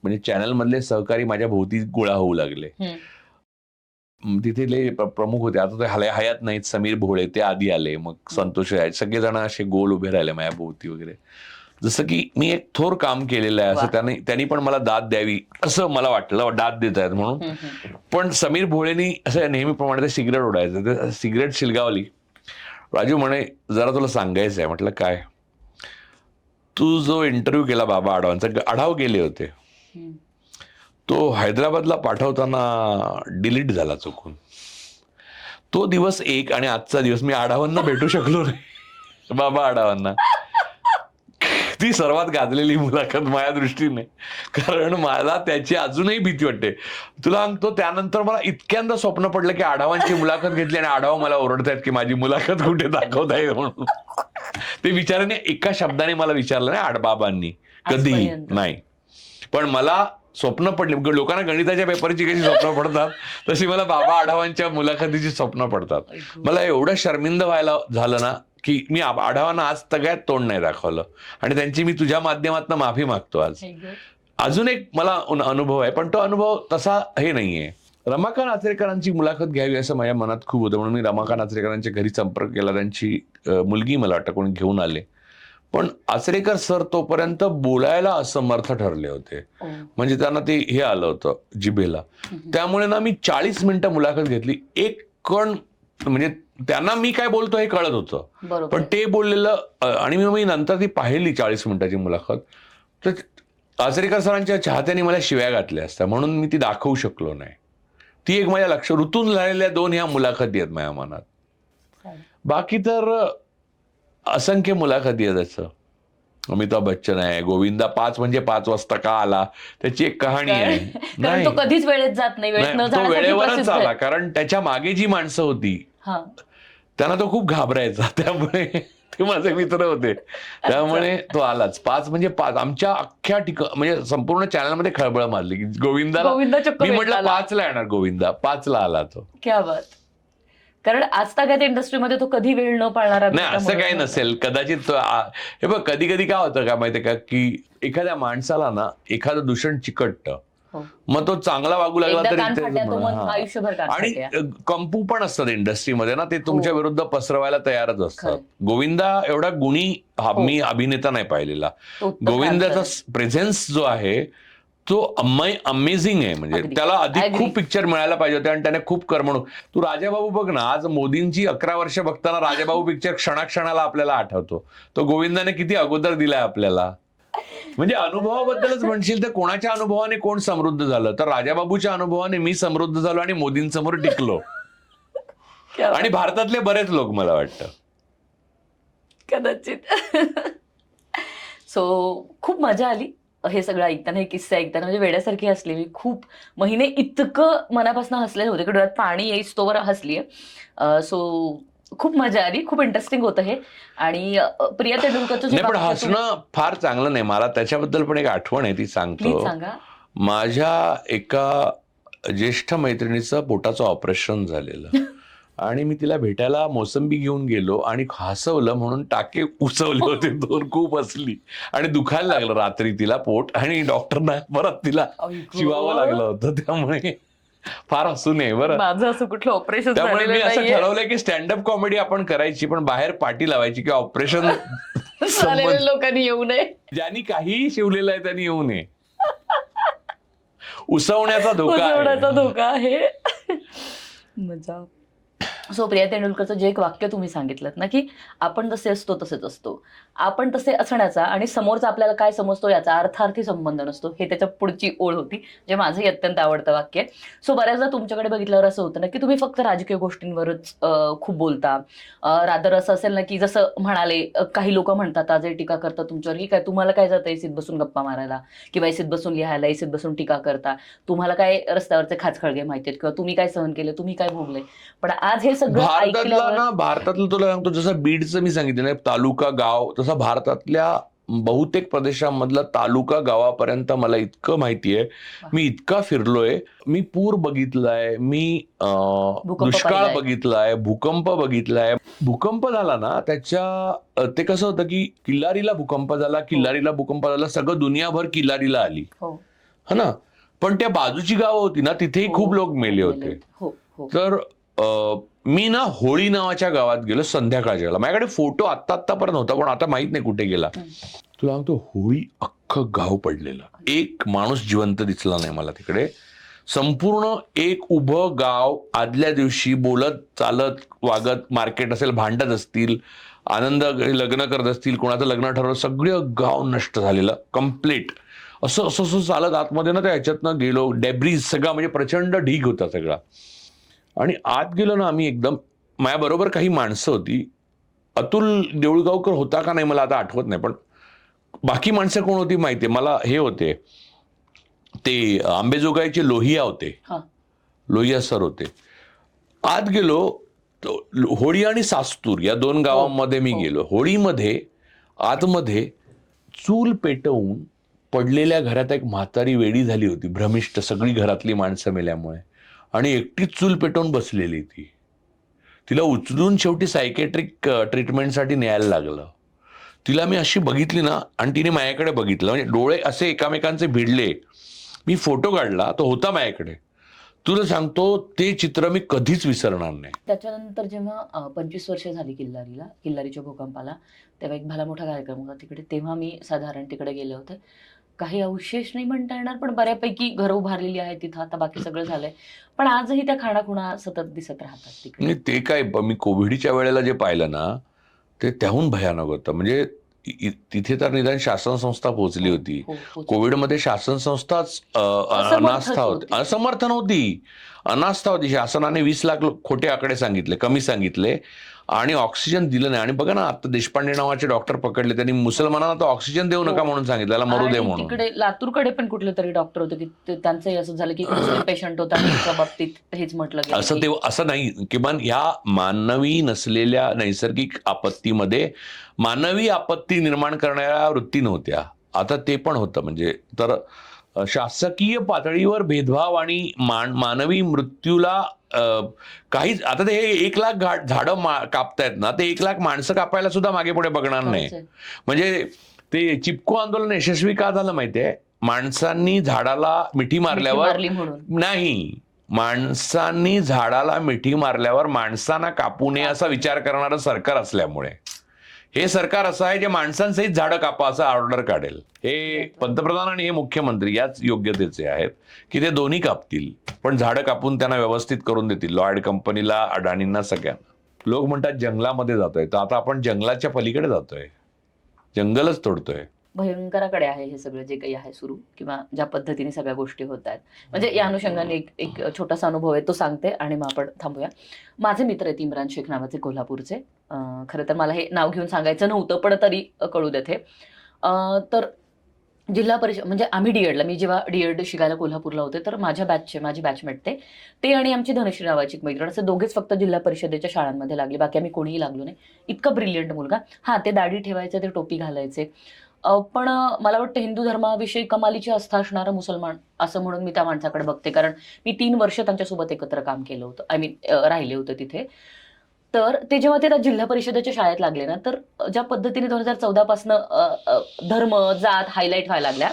S1: म्हणजे चॅनलमधले सहकारी माझ्या भोवती गोळा होऊ लागले. तिथले प्रमुख होते, आता ते हयात नाहीत, समीर भोळे ते आधी आले, मग संतोष आहेत, सगळेजण असे गोल उभे राहिले माझ्या भोवती वगैरे. जसं की मी एक थोर काम केलेलं आहे असं त्यांनी पण मला दाद द्यावी असं मला वाटलं, दाद देत आहेत म्हणून. पण समीर भोळेनी असं नेहमीप्रमाणे ते सिगरेट ओढायचं, ते सिगरेट शिलगावली. राजू म्हणे जरा तुला सांगायचं आहे. म्हटलं काय? तू जो इंटरव्ह्यू केला बाबा आढावांचा, आढाव गेले होते, तो हैदराबादला पाठवताना डिलीट झाला चुकून. तो दिवस एक आणि आजचा दिवस मी आढावांना भेटू शकलो नाही, बाबा आढावांना. ती सर्वात गाजलेली मुलाखत माझ्या दृष्टीने, कारण मला त्याची अजूनही भीती वाटते. तुला सांगतो, त्यानंतर मला इतक्यांदा स्वप्न पडलं की आढावांची मुलाखत घेतली आणि आढावा मला ओरडतायत की माझी मुलाखत कुठे दाखवताय म्हणून. ते विचाराने एका शब्दाने मला विचारलं नाही बाबांनी, कधीही नाही. पण मला स्वप्न पडली, लोकांना गणिताच्या पेपरची कशी स्वप्न पडतात तशी मला बाबा आढावांच्या मुलाखतीची स्वप्न पडतात. मला एवढं शर्मिंद व्हायला झालं ना की मी आढावांना आज तगड्यात तोंड नाही दाखवलं, आणि त्यांची मी तुझ्या माध्यमातून माफी मागतो आज. अजून एक मला अनुभव आहे, पण तो अनुभव तसा हे नाहीये. रमाकांत आचरेकरांची मुलाखत घ्यावी असं माझ्या मनात खूप होतं, म्हणून मी रमाकांत आचरेकरांच्या घरी संपर्क केला. त्यांची मुलगी मला वाटतं कोणी घेऊन आले, पण आचरेकर सर तोपर्यंत बोलायला असमर्थ ठरले होते. म्हणजे त्यांना ते हे आलं होतं जिभेला. त्यामुळे ना मी 40 मिनिटं मुलाखत घेतली. एक कण म्हणजे त्यांना मी काय बोलतो हे कळत होतं, पण ते बोललेलं, आणि मी नंतर ती पाहिली 40 मिनिटाची मुलाखत, तर आचरेकर सरांच्या चाहत्यांनी मला शिव्या घातल्या असत्या, म्हणून मी ती दाखवू शकलो नाही. ती एक माझ्या ऋतून झालेल्या 2 ह्या मुलाखती आहेत माझ्या मनात. बाकी तर असंख्य मुलाखती आहेत. त्याचं अमिताभ बच्चन आहे, गोविंदा 5 म्हणजे 5 वाजता का आला त्याची एक कहाणी आहे.
S2: कारण तो कधीच वेळेत जात नाही,
S1: तो वेळेवरच आला, कारण त्याच्या मागे जी माणसं होती त्यांना तो खूप घाबरायचा, त्यामुळे ते माझे मित्र होते, त्यामुळे तो आलाच. 5 म्हणजे 5. आमच्या अख्ख्या म्हणजे संपूर्ण चॅनलमध्ये खळबळ मारली की गोविंदाला. मी म्हटलं 5ला येणार गोविंदा, 5ला आला तो.
S2: क्या बात. कारण आजतागायत इंडस्ट्रीमध्ये तो कधी वेळ न पाळणारा
S1: नाही, असं काही नसेल कदाचित. हे बघ, कधी कधी काय होतं का माहितीये का, की एखाद्या माणसाला ना एखादं दूषण चिकटतं, मग तो चांगला वागू लागला तरी आणि कंपू पण असतात इंडस्ट्रीमध्ये ना, ते तुमच्या विरुद्ध पसरवायला तयारच असतात. गोविंदा एवढा गुणी मी अभिनेता नाही पाहिलेला. गोविंदाचा प्रेझेन्स जो आहे तो अमेझिंग आहे. म्हणजे त्याला अधिक खूप पिक्चर मिळायला पाहिजे होते, आणि त्याने खूप करमणूक. तू राजाबाबू बघ ना, आज मोदींची 11 वर्ष बघताना राजाबाबू पिक्चर क्षणाक्षणाला आपल्याला आठवतो. तो गोविंदाने किती अगोदर दिलाय आपल्याला. म्हणजे अनुभवाबद्दलच म्हणशील तर कोणाच्या अनुभवाने कोण समृद्ध झालं, तर राजाबाबूच्या अनुभवाने मी समृद्ध झालो आणि मोदींसमोर टिकलो. आणि भारतातले बरेच लोक मला वाटतं
S2: कदाचित. सो खूप मजा आली हे सगळं ऐकताना, हे किस्से ऐकताना. म्हणजे वेड्यासारखी हसली मी. खूप महिने इतकं मनापासून हसलेलं होतं की डोळ्यात पाणी येईस तोवर हसलीये. सो खूप मजा आली, खूप इंटरेस्टिंग होतं हे. आणि प्रिया तेंडुलकरचं
S1: पण हसणं फार चांगलं नाही. मला त्याच्याबद्दल पण एक आठवण आहे, ती सांगतो. माझ्या एका ज्येष्ठ मैत्रिणीचं पोटाचं ऑपरेशन झालेलं आणि मी तिला भेटायला मोसंबी घेऊन गेलो आणि हसवलं म्हणून टाके उचवले होते 2. खूप हसली आणि दुखायला लागलं रात्री तिला पोट, आणि डॉक्टरना परत तिला शिवावं लागलं होतं. त्यामुळे फार हसू नये बरं.
S2: माझं असं कुठलं ऑपरेशन.
S1: त्यामुळे मी असं ठरवलंय की स्टँडअप कॉमेडी आपण करायची, पण बाहेर पार्टी लावायची की ऑपरेशन
S2: लोकांनी येऊ नये.
S1: ज्यांनी काहीही शिवलेलं आहे त्यांनी येऊ नये. उसवण्याचा धोका आहे.
S2: मजा. सो प्रिया तेंडुलकरचं जे एक वाक्य तुम्ही सांगितलं ना, की आपण जसे असतो तसेच असतो, आपण तसे असण्याचा आणि समोरचा आपल्याला काय समजतो याचा अर्थार्थी संबंध नसतो, हे त्याच्या पुढची ओळ होती, जे माझंही अत्यंत आवडतं वाक्य. सो बऱ्याचदा तुमच्याकडे बघितल्यावर असं होतं ना की तुम्ही फक्त राजकीय गोष्टींवरच खूप बोलता. रादर असं असेल ना की जसं म्हणाले, काही लोक म्हणतात आज टीका करतात तुमच्यावर, ही काय तुम्हाला काय जातं एसीत बसून गप्पा मारायला किंवा एसीत बसून लिहायला, एसीत बसून टीका करता, तुम्हाला काय रस्त्यावरचे खाचखळगे माहिती आहेत किंवा तुम्ही काय सहन केले, तुम्ही काय भोगले. पण आज हे सगळं ऐकल्यावर
S1: भारतातलं तुला सांगतो, जसं बीडचं मी सांगितलं ना, तालुका गाव, तसं भारतातल्या बहुतेक प्रदेशांमधला तालुका गावापर्यंत मला इतकं माहिती आहे. मी इतका फिरलोय, मी पूर बघितलाय, मी दुष्काळ
S2: पाहिलाय.
S1: बघितलाय, भूकंप बघितलाय. भूकंप झाला ना ते कसं होतं की किल्लारीला भूकंप झाला, सगळं दुनियाभर किल्लारीला आली,
S2: हो
S1: हा ना. पण त्या बाजूची गावं होती ना, तिथेही खूप लोक मेले होते.
S2: हो हो
S1: तर मी ना होळी नावाच्या गावात गेलो संध्याकाळच्या वेळेला. माझ्याकडे फोटो आत्तापर्यंत होता, पण आता माहित नाही कुठे गेला. तुला सांगतो, होळी अख्खं गाव पडलेलं, एक माणूस जिवंत दिसला नाही मला तिकडे. संपूर्ण एक उभं गाव आदल्या दिवशी बोलत चालत वागत, मार्केट असेल, भांडत असतील, आनंद लग्न करत असतील, कोणाचं लग्न ठरवलं, सगळं गाव नष्ट झालेलं कम्प्लीट. असं असं असं चालत आतमध्ये ना त्या ह्याच्यातनं गेलो, डेब्रीज सगळा, म्हणजे प्रचंड ढीग होता सगळा. आणि आत गेलो ना आम्ही, एकदम माझ्याबरोबर काही माणसं होती. अतुल देऊळगावकर होता का नाही मला आता आठवत नाही, पण बाकी माणसं कोण होती माहितीये मला. हे होते ते आंबेजोगाईचे लोहिया होते, लोहिया सर होते. आत गेलो, होळी आणि सास्तूर या 2 गावांमध्ये मी गेलो. होळीमध्ये आतमध्ये चूल पेटवून पडलेल्या घरात एक म्हातारी वेडी झाली होती, भ्रमिष्ट, सगळी घरातली माणसं मेल्यामुळे, आणि एकटीच चूल पेटवून बसलेली ती. तिला उचलून शेवटी सायकेट्रिक ट्रीटमेंटसाठी न्यायला लागलं. तिला मी अशी बघितली ना, आणि तिने माझ्याकडे बघितलं, म्हणजे डोळे असे एकमेकांचे भिडले. मी फोटो काढला, तो होता माझ्याकडे. तुला सांगतो, ते चित्र मी कधीच विसरणार नाही.
S2: त्याच्यानंतर जेव्हा 25 वर्ष झाली किल्लारीच्या भूकंपाला, तेव्हा एक भला मोठा कार्यक्रम होता तिकडे. तेव्हा मी साधारण तिकडे गेले होते. काही अवशेष नाही म्हणता येणार, पण बऱ्यापैकी घरं उभारलेली आहेत तिथं. आता बाकी सगळं झालंय, पण आजही त्या खाणाखुणा सतत दिसत राहतात तिकडे.
S1: म्हणजे ते काय, मी कोविडच्या वेळेला जे पाहिलं ना, ते त्याहून भयानक होतं. म्हणजे तिथे तर निदान शासन संस्था पोहोचली होती. कोविडमध्ये शासन संस्थाच अनास्था होती, असमर्थ नव्हती, अनास्था होती. शासनाने 20 लाख खोटे आकडे सांगितले, कमी सांगितले, आणि ऑक्सिजन दिलं नाही. आणि बघा ना, आता देशपांडे नावाचे डॉक्टर पकडले, त्यांनी मुसलमानांना तर ऑक्सिजन देऊ नका म्हणून सांगितलं, त्याला मरू दे म्हणून.
S2: तिकडे लातूरकडे पण कुठले तरी डॉक्टर होते की त्यांचंही असं झालं की पेशंट होता, त्या बाबतीत हेच म्हटलं गेलं.
S1: असं नाही, किमान ह्या मानवी नसलेल्या नैसर्गिक आपत्तीमध्ये मानवी आपत्ती निर्माण करणाऱ्या वृत्ती नव्हत्या. आता ते पण होतं. म्हणजे तर शासकीय पातळीवर भेदभाव आणि मानवी मृत्यूला काहीच, आता ते 1 लाख झाडं कापतायत ना, ते 1 लाख माणसं कापायला सुद्धा मागे पुढे बघणार नाही. म्हणजे ते चिपको आंदोलन यशस्वी का झालं माहितीये? माणसांनी झाडाला मिठी मारल्यावर नाही, माणसांनी झाडाला मिठी मारल्यावर माणसांना कापू नये असा विचार करणारं सरकार असल्यामुळे. हे सरकार असं आहे जे माणसांसहित झाडं कापा असं ऑर्डर काढेल. हे पंतप्रधान आणि हे मुख्यमंत्री याच योग्यतेचे आहेत की ते दोन्ही कापतील, पण झाडं कापून त्यांना व्यवस्थित करून देतील. लॉयड कंपनीला, अडाणींना, सगळ्यांना. लोक म्हणतात जंगलामध्ये जातोय, तर आता आपण जंगलाच्या पलीकडे जातोय, जंगलच तोडतोय.
S2: भयंकराकडे आहे हे सगळं जे काही आहे सुरू, किंवा ज्या पद्धतीने सगळ्या गोष्टी होत आहेत. म्हणजे या अनुषंगाने एक छोटासा अनुभव आहे, तो सांगते आणि मग आपण थांबूया. माझे मित्र आहेत इम्रान शेख नावाचे, कोल्हापूरचे. खरं तर मला हे नाव घेऊन सांगायचं नव्हतं, पण तरी कळू देते. तर जिल्हा परिषद, म्हणजे आम्ही डीएडला, मी जेव्हा डीएड शिकायला कोल्हापूरला होते, तर माझी बॅचमेट ते आणि आमची धनश्री नावाची एक मैत्रीण, असे दोघेच फक्त जिल्हा परिषदेच्या शाळांमध्ये लागले, बाकी आम्ही कोणीही लागलो नाही. इतका ब्रिलियंट मुलगा. हा, ते दाढी ठेवायचे, ते टोपी घालायचे, पण मला वाटतं हिंदू धर्माविषयी कमालीची आस्था असणारा मुसलमान असं म्हणून मी त्या माणसाकडे बघते, कारण मी 3 वर्ष त्यांच्यासोबत एकत्र काम केलं होतं, राहिले होते तिथे. तर ते जेव्हा ते जिल्हा परिषदेच्या शाळेत लागले ना, तर ज्या पद्धतीने 2014 पासून धर्म, जात हायलाईट व्हायला लागल्या,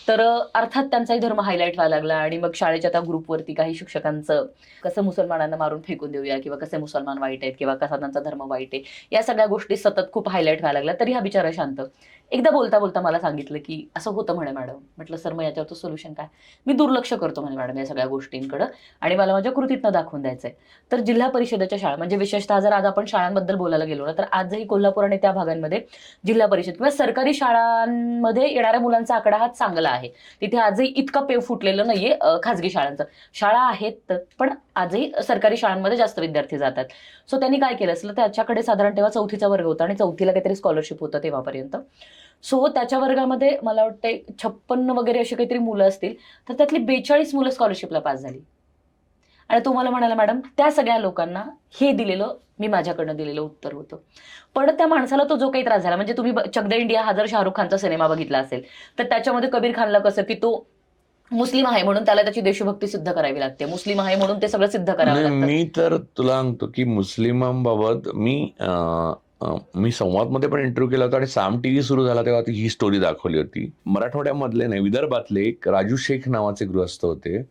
S2: तर अर्थात त्यांचाही धर्म हायलाईट व्हायला लागला. आणि मग शाळेच्या त्या ग्रुपवरती काही शिक्षकांचं, कसं मुसलमानांना मारून फेकून देऊया, किंवा कसे मुसलमान वाईट आहेत, किंवा कसा त्यांचा धर्म वाईट आहे, या सगळ्या गोष्टी सतत खूप हायलाईट व्हायला लागल्या. तरी हा बिचारा शांत. एकदा बोलता बोलता मला सांगितलं की असं होतं म्हणे मॅडम. म्हटलं सर, मग याच्यावरचं सोल्युशन काय? मी दुर्लक्ष करतो म्हणे मॅडम या सगळ्या गोष्टींकडे, आणि मला माझ्या कृतीतनं दाखवून द्यायचंय. तर जिल्हा परिषदेच्या शाळा, म्हणजे विशेषतः जर आज आपण शाळांबद्दल बोलायला गेलो ना, तर आजही कोल्हापूर आणि त्या भागांमध्ये जिल्हा परिषद किंवा सरकारी शाळांमध्ये येणाऱ्या मुलांचा आकडा हा चांगला आहे. तिथे आजही इतका पेव फुटलेलं नाहीये खाजगी शाळांचं. शाळा आहेत, पण आजही सरकारी शाळांमध्ये जास्त विद्यार्थी जातात. सो त्यांनी काय केलं असलं, त्याच्याकडे साधारण तेव्हा 4थीचा वर्ग होता, आणि 4थीला काहीतरी स्कॉलरशिप होतं तेव्हापर्यंत. सो त्याच्या वर्गामध्ये मला वाटतं 56 वगैरे अशी काहीतरी मुलं असतील, तर त्यातली 42 मुलं स्कॉलरशिपला पास झाली. आणि तो मला म्हणाला, मॅडम त्या सगळ्या लोकांना हे दिलेलं मी माझ्याकडनं दिलेलं उत्तर होतं. पण त्या माणसाला तो जो काही त्रास झाला, म्हणजे तुम्ही चक दे इंडिया हा जर शाहरुख खानचा सिनेमा बघितला असेल तर त्याच्यामध्ये कबीर खानला कसं की तो मुस्लिम आहे म्हणून त्याला त्याची देशभक्ती सिद्ध करावी लागते, मुस्लिम आहे म्हणून ते सगळं सिद्ध करावं
S1: नाही,
S2: लागतं.
S1: मी तर तुला सांगतो की मुस्लिमांबाबत मी संवादमध्ये पण इंटरव्ह्यू केला होता आणि साम टीव्ही सुरू झाला तेव्हा ती ही स्टोरी दाखवली होती. मराठवाड्यामधले नाही, विदर्भातले एक राजू शेख नावाचे गृहस्थ होते.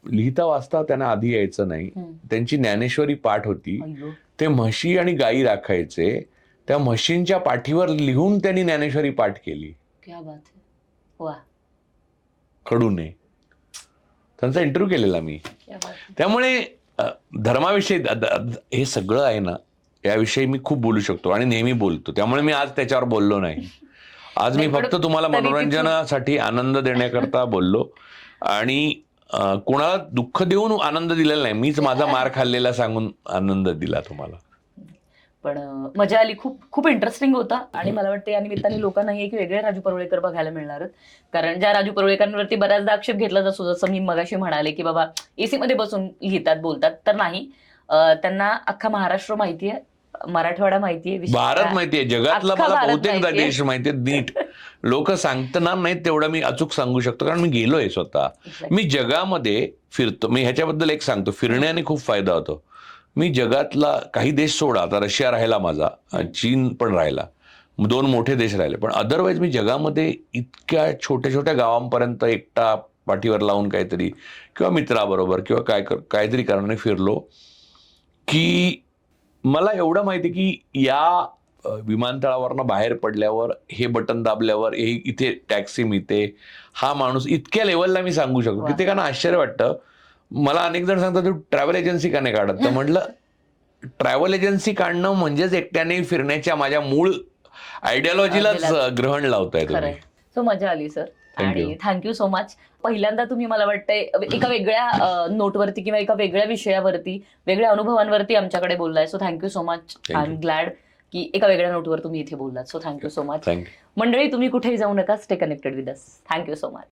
S1: लिहिता वाचता त्यांना आधी यायचं नाही. त्यांची ज्ञानेश्वरी पाठ होती.
S2: अय्यो.
S1: ते म्हशी आणि गायी राखायचे. त्या म्हशींच्या पाठीवर लिहून त्यांनी ज्ञानेश्वरी पाठ केली.
S2: क्या बात है. वा.
S1: कडूने त्यांचा इंटरव्ह्यू केलेला मी.
S2: क्या बात है.
S1: त्यामुळे धर्माविषयी हे सगळं आहे ना, याविषयी मी खूप बोलू शकतो आणि नेहमी बोलतो. त्यामुळे मी आज त्याच्यावर बोललो नाही. आज मी
S2: नाही, पण
S1: फक्त तुम्हाला
S2: तरी ती
S1: मनोरंजनासाठी आनंद देण्याकरता बोललो आणि कोणाला दुःख देऊन आनंद दिलेला नाही. मीच माझा मार खाल्लेला सांगून आनंद दिला तुम्हाला.
S2: पण मजा आली, खूप खूप इंटरेस्टिंग होता. आणि मला वाटतं या निमित्ताने लोकांनाही एक वेगळे राजू परुळेकर बघायला मिळणार आहेत. कारण ज्या राजू परुळेकरांवरती बऱ्याचदा आक्षेप घेतला जातो, जसं मी मगाशी म्हणाले की बाबा एसी मध्ये बसून लिहितात बोलतात, तर नाही. त्यांना अख्खा महाराष्ट्र माहितीये, मराठवाडा माहितीये,
S1: भारत माहितीये, जगातला
S2: अख्खा
S1: मला
S2: भारत
S1: बहुतेक
S2: माहितीये.
S1: देश माहितीये नीट. लोक सांगणार नाहीत तेवढं मी अचूक सांगू शकतो, कारण मी गेलोय स्वतः. मी जगामध्ये फिरतो. मी ह्याच्याबद्दल एक सांगतो, फिरण्याने खूप फायदा होतो. मी जगातला काही देश सोडा, आता रशिया राहिला माझा, चीन पण राहिला, 2 मोठे देश राहिले, पण अदरवाईज मी जगामध्ये इतक्या छोट्या छोट्या गावांपर्यंत एकटा पाठीवर लावून काहीतरी किंवा मित्राबरोबर किंवा काहीतरी कारणाने फिरलो की मला एवढं माहिती की या विमानतळावरनं बाहेर पडल्यावर हे बटन दाबल्यावर हे इथे टॅक्सी मिळते, हा माणूस इतक्या लेवलला मी सांगू शकतो की ते त्यांना आश्चर्य वाटतं. मला अनेक जण सांगतात तू ट्रॅव्हल एजन्सी का नाही काढत, तर म्हटलं ट्रॅव्हल एजन्सी काढणं म्हणजेच एकट्याने फिरण्याच्या माझ्या मूळ आयडियोलॉजीलाच ग्रहण लावताय तुम्ही.
S2: खरंय. सो मजा आली सर.
S1: Thank you.
S2: आणि थँक्यू सो मच. पहिल्यांदा तुम्ही मला वाटतंय एका वेगळ्या नोटवरती किंवा एका वेगळ्या विषयावरती, वेगळ्या अनुभवांवरती आमच्याकडे बोललाय. So thank you so much. I am glad की एका वेगळ्या नोटवर तुम्ही इथे बोललात. So thank you so much.
S1: Thank you.
S2: मंडळी, तुम्ही कुठेही जाऊ नका. Stay connected with us. Thank you so much.